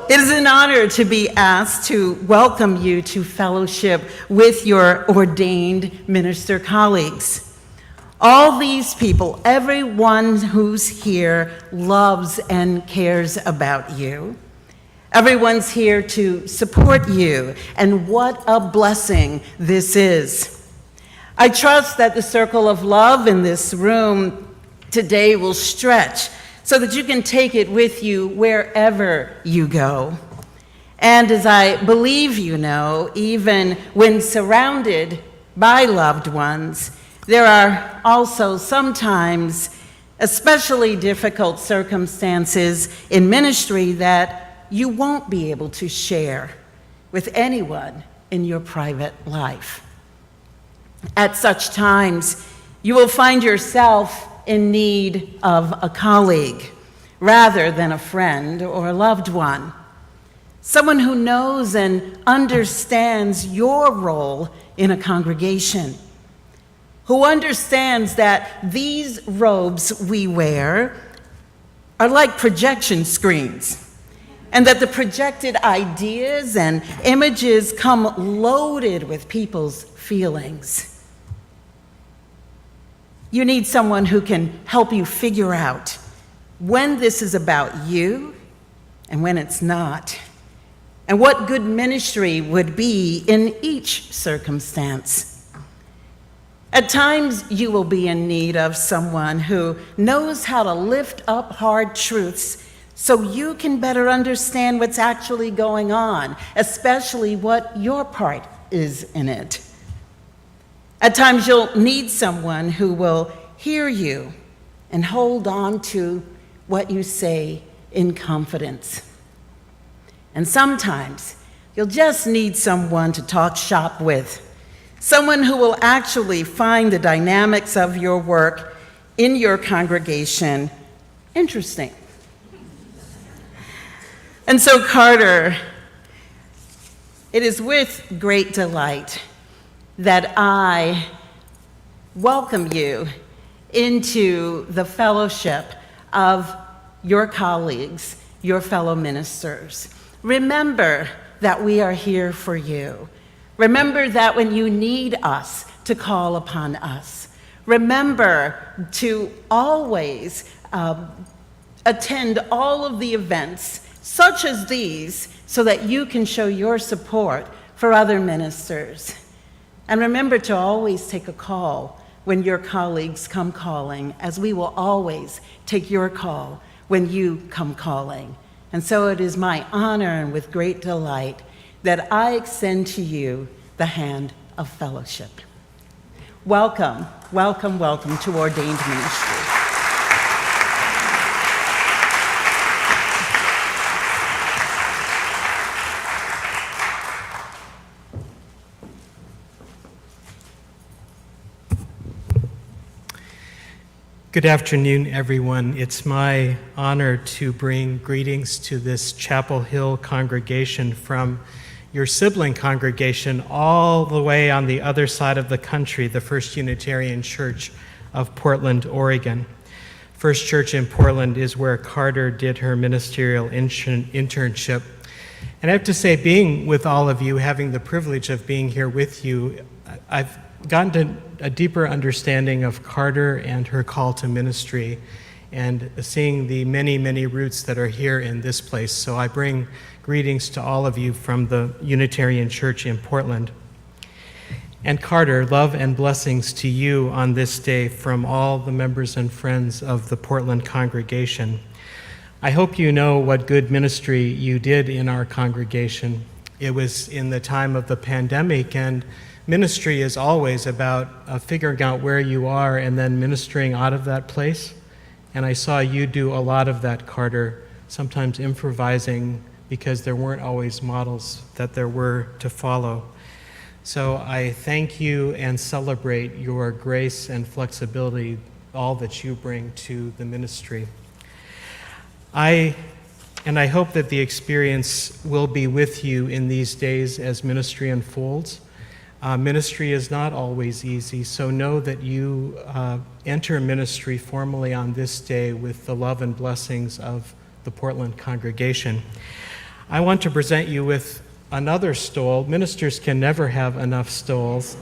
It is an honor to be asked to welcome you to fellowship with your ordained minister colleagues. All these people, everyone who's here, loves and cares about you. Everyone's here to support you, and what a blessing this is. I trust that the circle of love in this room today will stretch so that you can take it with you wherever you go. And as I believe you know, even when surrounded by loved ones, there are also sometimes especially difficult circumstances in ministry that you won't be able to share with anyone in your private life. At such times, you will find yourself in need of a colleague rather than a friend or a loved one. Someone who knows and understands your role in a congregation, who understands that these robes we wear are like projection screens, and that the projected ideas and images come loaded with people's feelings. You need someone who can help you figure out when this is about you and when it's not, and what good ministry would be in each circumstance. At times, you will be in need of someone who knows how to lift up hard truths so you can better understand what's actually going on, especially what your part is in it. At times, you'll need someone who will hear you and hold on to what you say in confidence. And sometimes, you'll just need someone to talk shop with, someone who will actually find the dynamics of your work in your congregation interesting. And so, Carter, it is with great delight that I welcome you into the fellowship of your colleagues, your fellow ministers. Remember that we are here for you. Remember that when you need us, to call upon us. Remember to always attend all of the events such as these so that you can show your support for other ministers. And remember to always take a call when your colleagues come calling, as we will always take your call when you come calling. And so it is my honor and with great delight that I extend to you the hand of fellowship. Welcome, welcome, welcome to ordained ministry. Good afternoon, everyone. It's my honor to bring greetings to this Chapel Hill congregation from your sibling congregation all the way on the other side of the country, the First Unitarian Church of Portland, Oregon. First Church in Portland is where Carter did her ministerial internship. And I have to say, being with all of you, having the privilege of being here with you, I've gotten to a deeper understanding of Carter and her call to ministry and seeing the many, many roots that are here in this place. So I bring greetings to all of you from the Unitarian Church in Portland. And Carter, love and blessings to you on this day from all the members and friends of the Portland congregation. I hope you know what good ministry you did in our congregation. It was in the time of the pandemic, and ministry is always about figuring out where you are and then ministering out of that place. And I saw you do a lot of that, Carter, sometimes improvising because there weren't always models that there were to follow. So I thank you and celebrate your grace and flexibility, all that you bring to the ministry. I hope that the experience will be with you in these days as ministry unfolds. Ministry is not always easy, so know that you enter ministry formally on this day with the love and blessings of the Portland congregation. I want to present you with another stole. Ministers can never have enough stoles.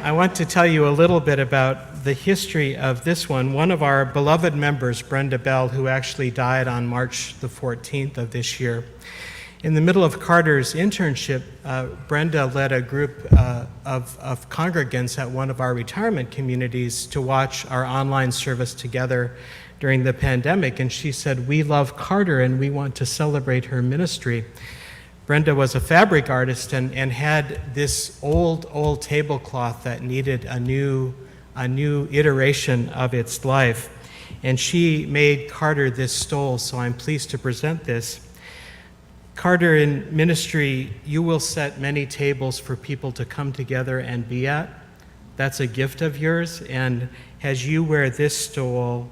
I want to tell you a little bit about the history of this one. One of our beloved members, Brenda Bell, who actually died on March the 14th of this year. In the middle of Carter's internship, Brenda led a group of congregants at one of our retirement communities to watch our online service together during the pandemic, and she said, "We love Carter and we want to celebrate her ministry." Brenda was a fabric artist and had this old tablecloth that needed a new iteration of its life, and she made Carter this stole, so I'm pleased to present this. Carter, in ministry, you will set many tables for people to come together and be at. That's a gift of yours, and as you wear this stole,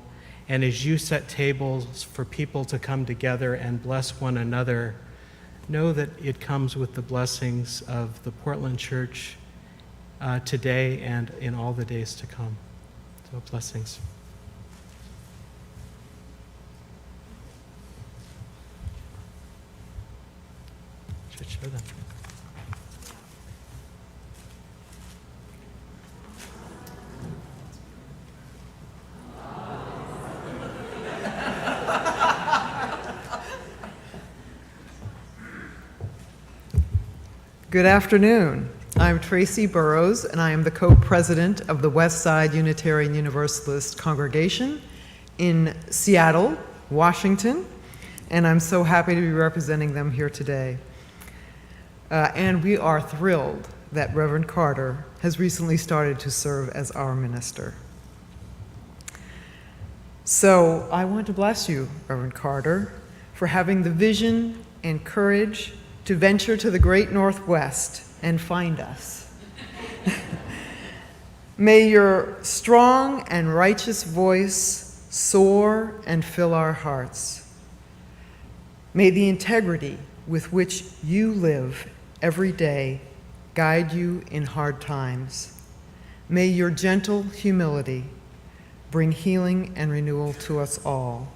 and as you set tables for people to come together and bless one another, know that it comes with the blessings of the Portland Church today and in all the days to come. So blessings. Should show them. Good afternoon. I'm Tracy Burrows, and I am the co-president of the West Side Unitarian Universalist congregation in Seattle, Washington, and I'm so happy to be representing them here today. And we are thrilled that Reverend Carter has recently started to serve as our minister. So I want to bless you, Reverend Carter, for having the vision and courage to venture to the great Northwest and find us. May your strong and righteous voice soar and fill our hearts. May the integrity with which you live every day guide you in hard times. May your gentle humility bring healing and renewal to us all.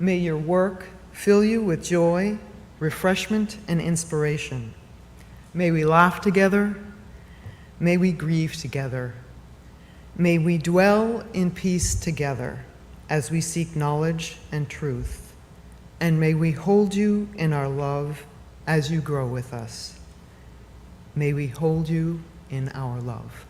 May your work fill you with joy, refreshment, and inspiration. May we laugh together. May we grieve together. May we dwell in peace together as we seek knowledge and truth. And may we hold you in our love as you grow with us. May we hold you in our love.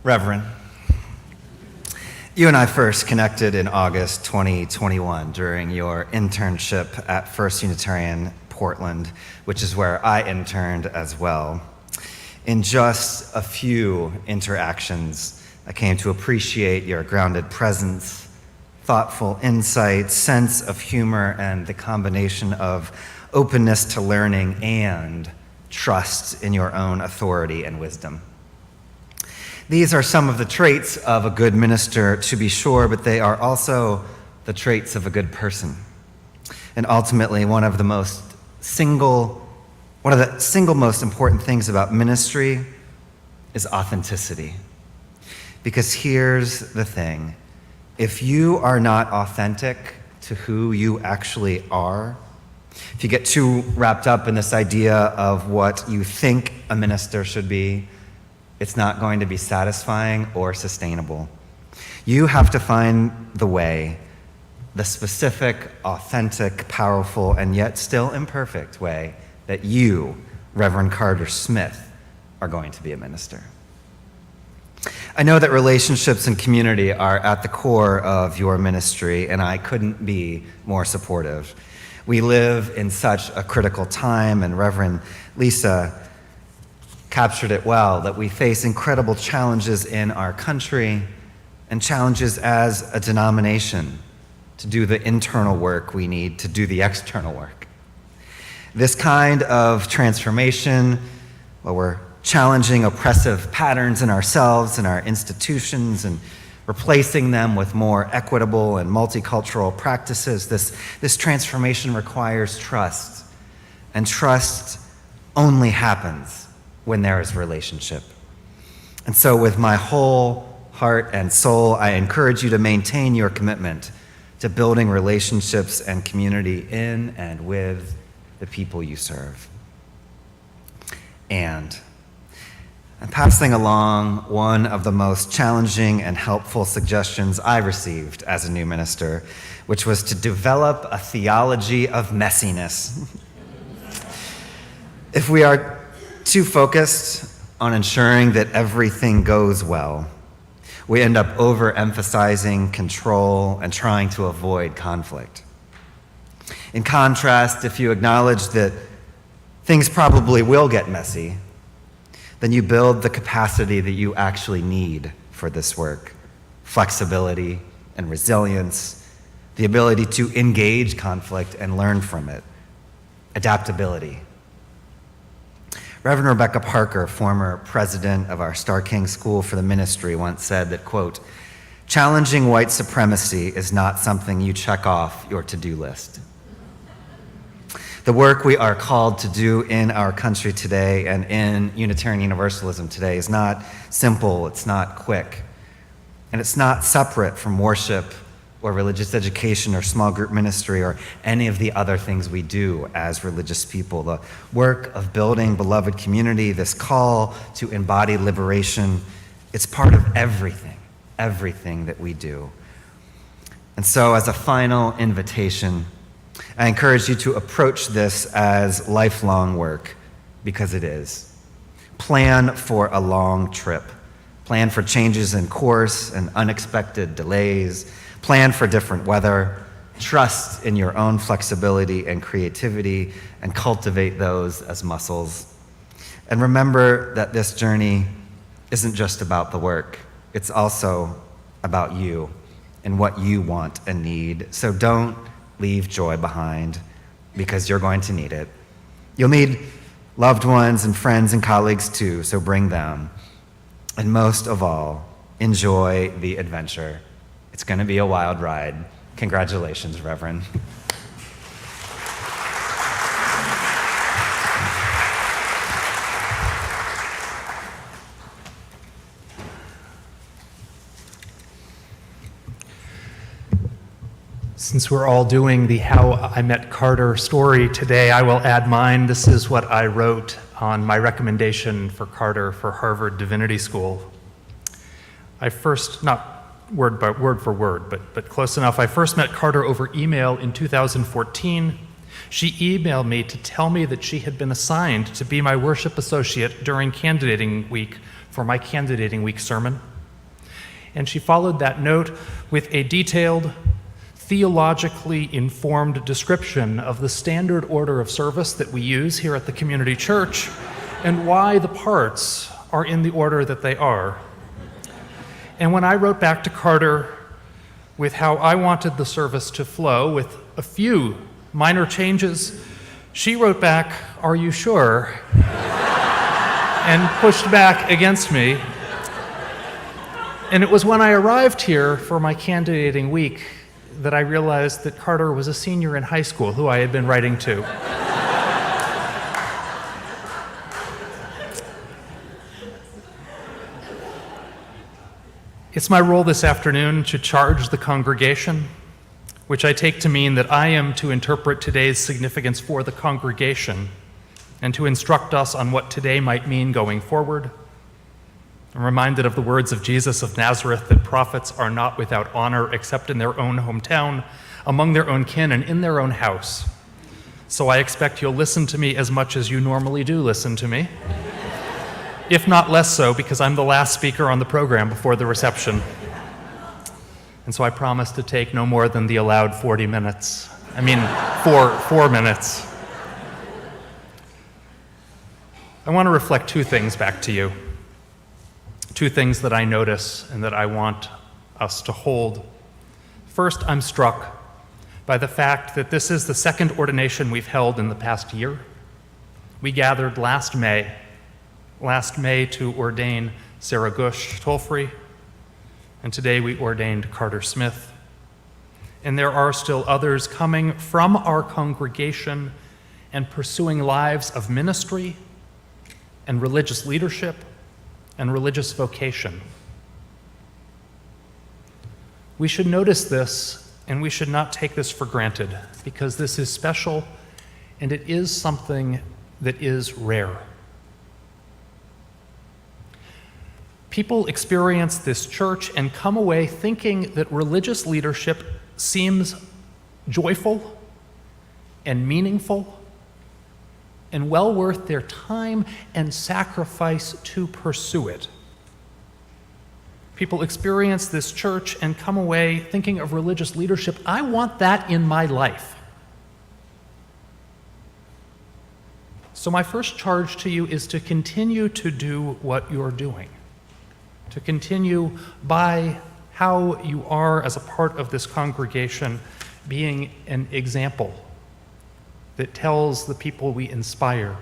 Reverend, you and I first connected in August 2021 during your internship at First Unitarian Portland, which is where I interned as well. In just a few interactions, I came to appreciate your grounded presence, thoughtful insight, sense of humor, and the combination of openness to learning and trust in your own authority and wisdom. These are some of the traits of a good minister, to be sure, but they are also the traits of a good person. And ultimately, one of the single most important things about ministry is authenticity. Because here's the thing. If you are not authentic to who you actually are, if you get too wrapped up in this idea of what you think a minister should be, it's not going to be satisfying or sustainable. You have to find the way, the specific, authentic, powerful, and yet still imperfect way that you, Reverend Carter Smith, are going to be a minister. I know that relationships and community are at the core of your ministry, and I couldn't be more supportive. We live in such a critical time, and Reverend Lisa captured it well, that we face incredible challenges in our country and challenges as a denomination to do the internal work we need to do the external work. This kind of transformation, where we're challenging oppressive patterns in ourselves and our institutions and replacing them with more equitable and multicultural practices, this transformation requires trust. And trust only happens when there is relationship. And so with my whole heart and soul, I encourage you to maintain your commitment to building relationships and community in and with the people you serve. And I'm passing along one of the most challenging and helpful suggestions I received as a new minister, which was to develop a theology of messiness. If we are too focused on ensuring that everything goes well, we end up overemphasizing control and trying to avoid conflict. In contrast, if you acknowledge that things probably will get messy, then you build the capacity that you actually need for this work: flexibility and resilience, the ability to engage conflict and learn from it, adaptability. Reverend Rebecca Parker, former president of our Star King School for the Ministry, once said that, quote, "Challenging white supremacy is not something you check off your to-do list." The work we are called to do in our country today and in Unitarian Universalism today is not simple, it's not quick, and it's not separate from worship or religious education or small group ministry or any of the other things we do as religious people. The work of building beloved community, this call to embody liberation, it's part of everything that we do. And so as a final invitation, I encourage you to approach this as lifelong work, because it is. Plan for a long trip. Plan for changes in course and unexpected delays. Plan for different weather. Trust in your own flexibility and creativity and cultivate those as muscles. And remember that this journey isn't just about the work. It's also about you and what you want and need. So don't leave joy behind, because you're going to need it. You'll need loved ones and friends and colleagues too, so bring them. And most of all, enjoy the adventure. It's going to be a wild ride. Congratulations, Reverend. Since we're all doing the How I Met Carter story today, I will add mine. This is what I wrote on my recommendation for Carter for Harvard Divinity School. I first, not word for word, but close enough. I first met Carter over email in 2014. She emailed me to tell me that she had been assigned to be my worship associate during candidating week for my candidating week sermon. And she followed that note with a detailed, theologically informed description of the standard order of service that we use here at the community church and why the parts are in the order that they are. And when I wrote back to Carter with how I wanted the service to flow, with a few minor changes, she wrote back, "Are you sure?" and pushed back against me. And it was when I arrived here for my candidating week that I realized that Carter was a senior in high school who I had been writing to. It's my role this afternoon to charge the congregation, which I take to mean that I am to interpret today's significance for the congregation and to instruct us on what today might mean going forward. I'm reminded of the words of Jesus of Nazareth that prophets are not without honor except in their own hometown, among their own kin, and in their own house. So I expect you'll listen to me as much as you normally do listen to me, if not less so, because I'm the last speaker on the program before the reception. And so I promise to take no more than the allowed 40 minutes. I mean, four minutes. I want to reflect two things back to you. Two things that I notice and that I want us to hold. First, I'm struck by the fact that this is the second ordination we've held in the past year. We gathered last May to ordain Sarah Gush Tolfrey, and today we ordained Carter Smith. And there are still others coming from our congregation and pursuing lives of ministry and religious leadership and religious vocation. We should notice this, and we should not take this for granted, because this is special and it is something that is rare. People experience this church and come away thinking that religious leadership seems joyful and meaningful and well worth their time and sacrifice to pursue it. People experience this church and come away thinking of religious leadership, I want that in my life. So my first charge to you is to continue to do what you're doing, to continue by how you are as a part of this congregation being an example that tells the people we inspire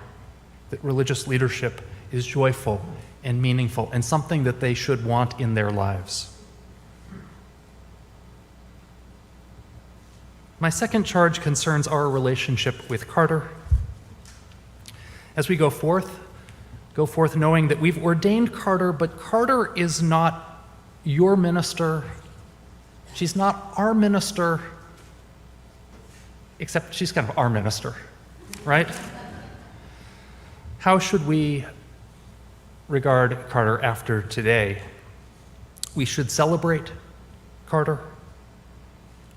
that religious leadership is joyful and meaningful and something that they should want in their lives. My second charge concerns our relationship with Carter. As we go forth knowing that we've ordained Carter, but Carter is not your minister. She's not our minister, except she's kind of our minister, right? How should we regard Carter after today? We should celebrate Carter.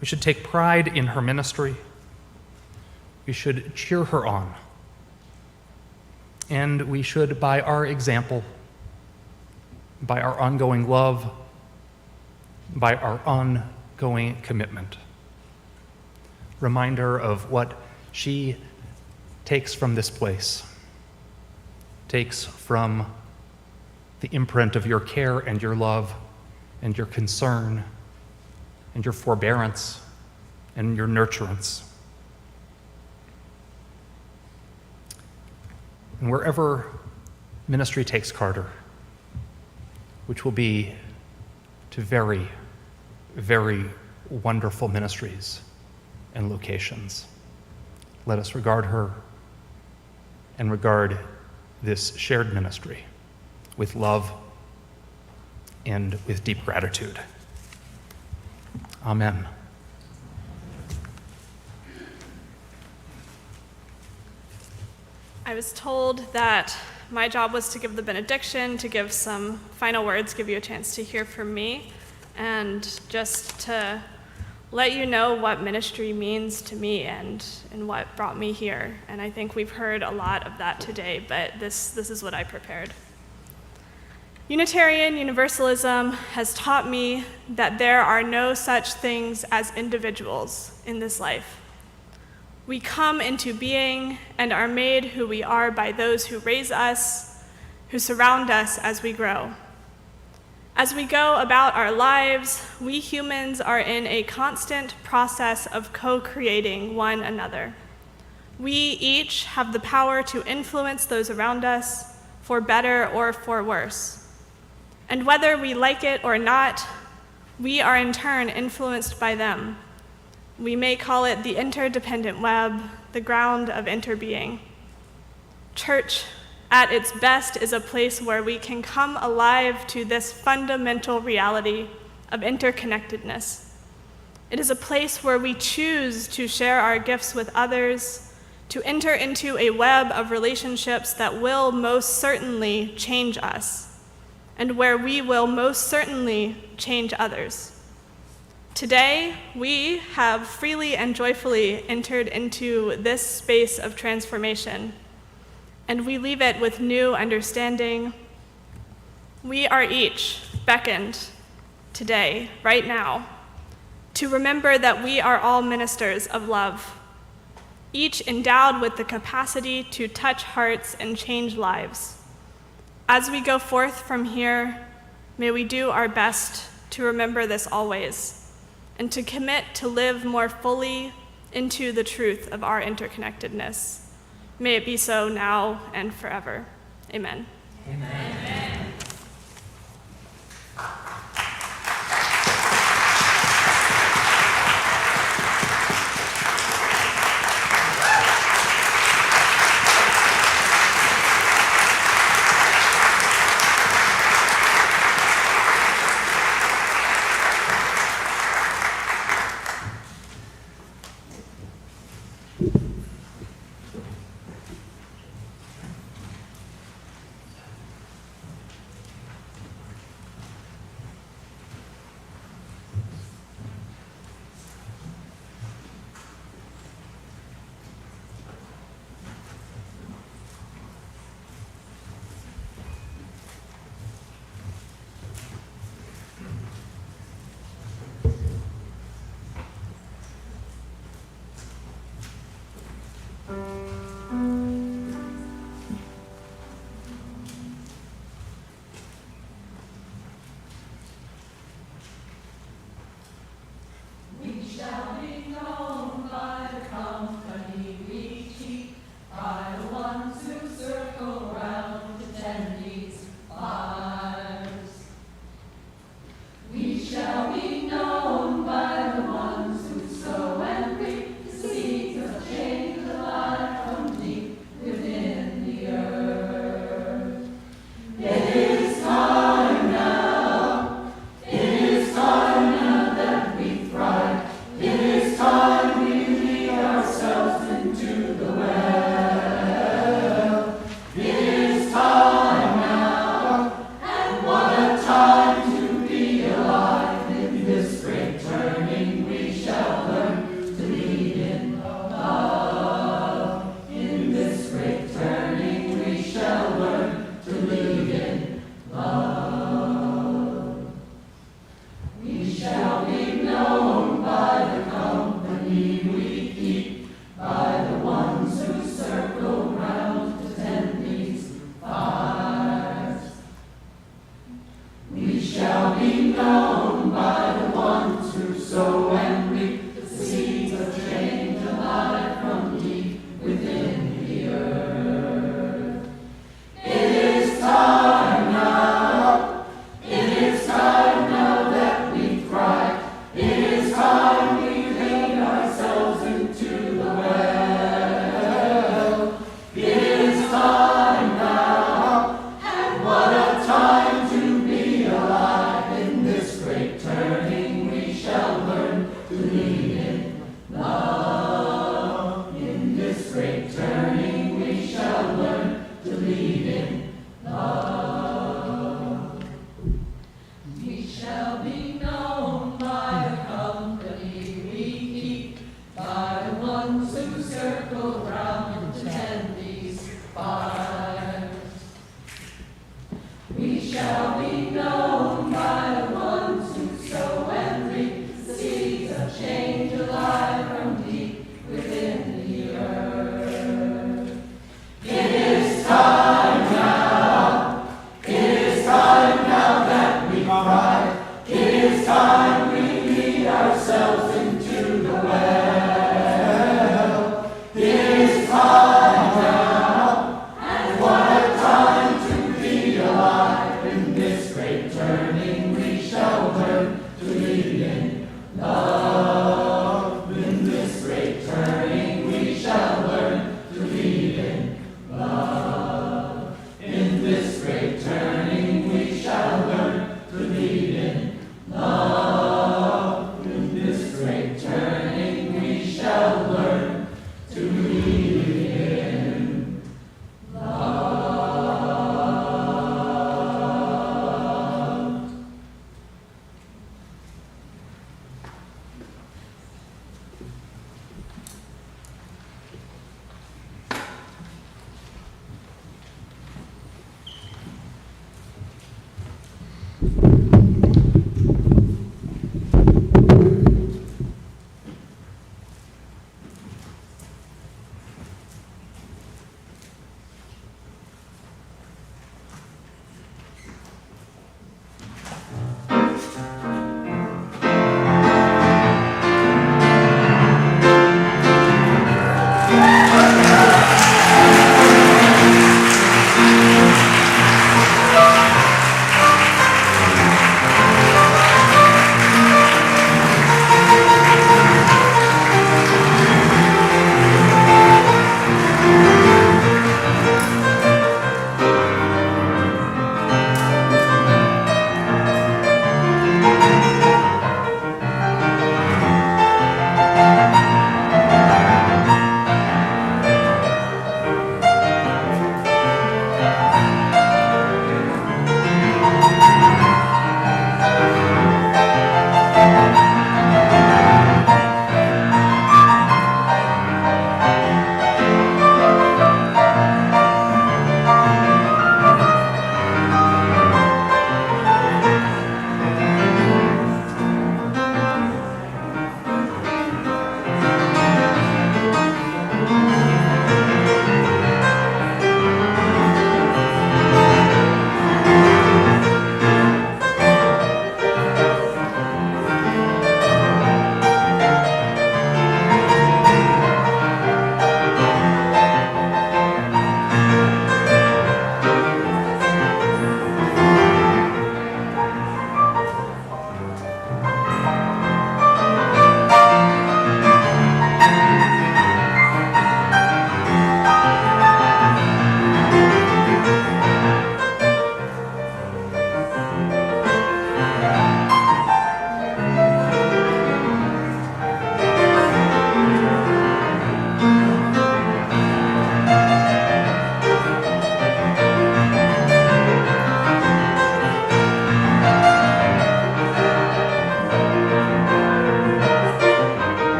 We should take pride in her ministry. We should cheer her on. And we should, by our example, by our ongoing love, by our ongoing commitment, remind her of what she takes from this place, takes from the imprint of your care and your love and your concern and your forbearance and your nurturance. And wherever ministry takes Carter, which will be to very, very wonderful ministries and locations, let us regard her and regard this shared ministry with love and with deep gratitude. Amen. I was told that my job was to give the benediction, to give some final words, give you a chance to hear from me, and just to let you know what ministry means to me and what brought me here. And I think we've heard a lot of that today, but this is what I prepared. Unitarian Universalism has taught me that there are no such things as individuals in this life. We come into being and are made who we are by those who raise us, who surround us as we grow. As we go about our lives, we humans are in a constant process of co-creating one another. We each have the power to influence those around us for better or for worse. And whether we like it or not, we are in turn influenced by them. We may call it the interdependent web, the ground of interbeing. Church, at its best, is a place where we can come alive to this fundamental reality of interconnectedness. It is a place where we choose to share our gifts with others, to enter into a web of relationships that will most certainly change us, and where we will most certainly change others. Today, we have freely and joyfully entered into this space of transformation, and we leave it with new understanding. We are each beckoned today, right now, to remember that we are all ministers of love, each endowed with the capacity to touch hearts and change lives. As we go forth from here, may we do our best to remember this always, and to commit to live more fully into the truth of our interconnectedness. May it be so now and forever. Amen. Amen.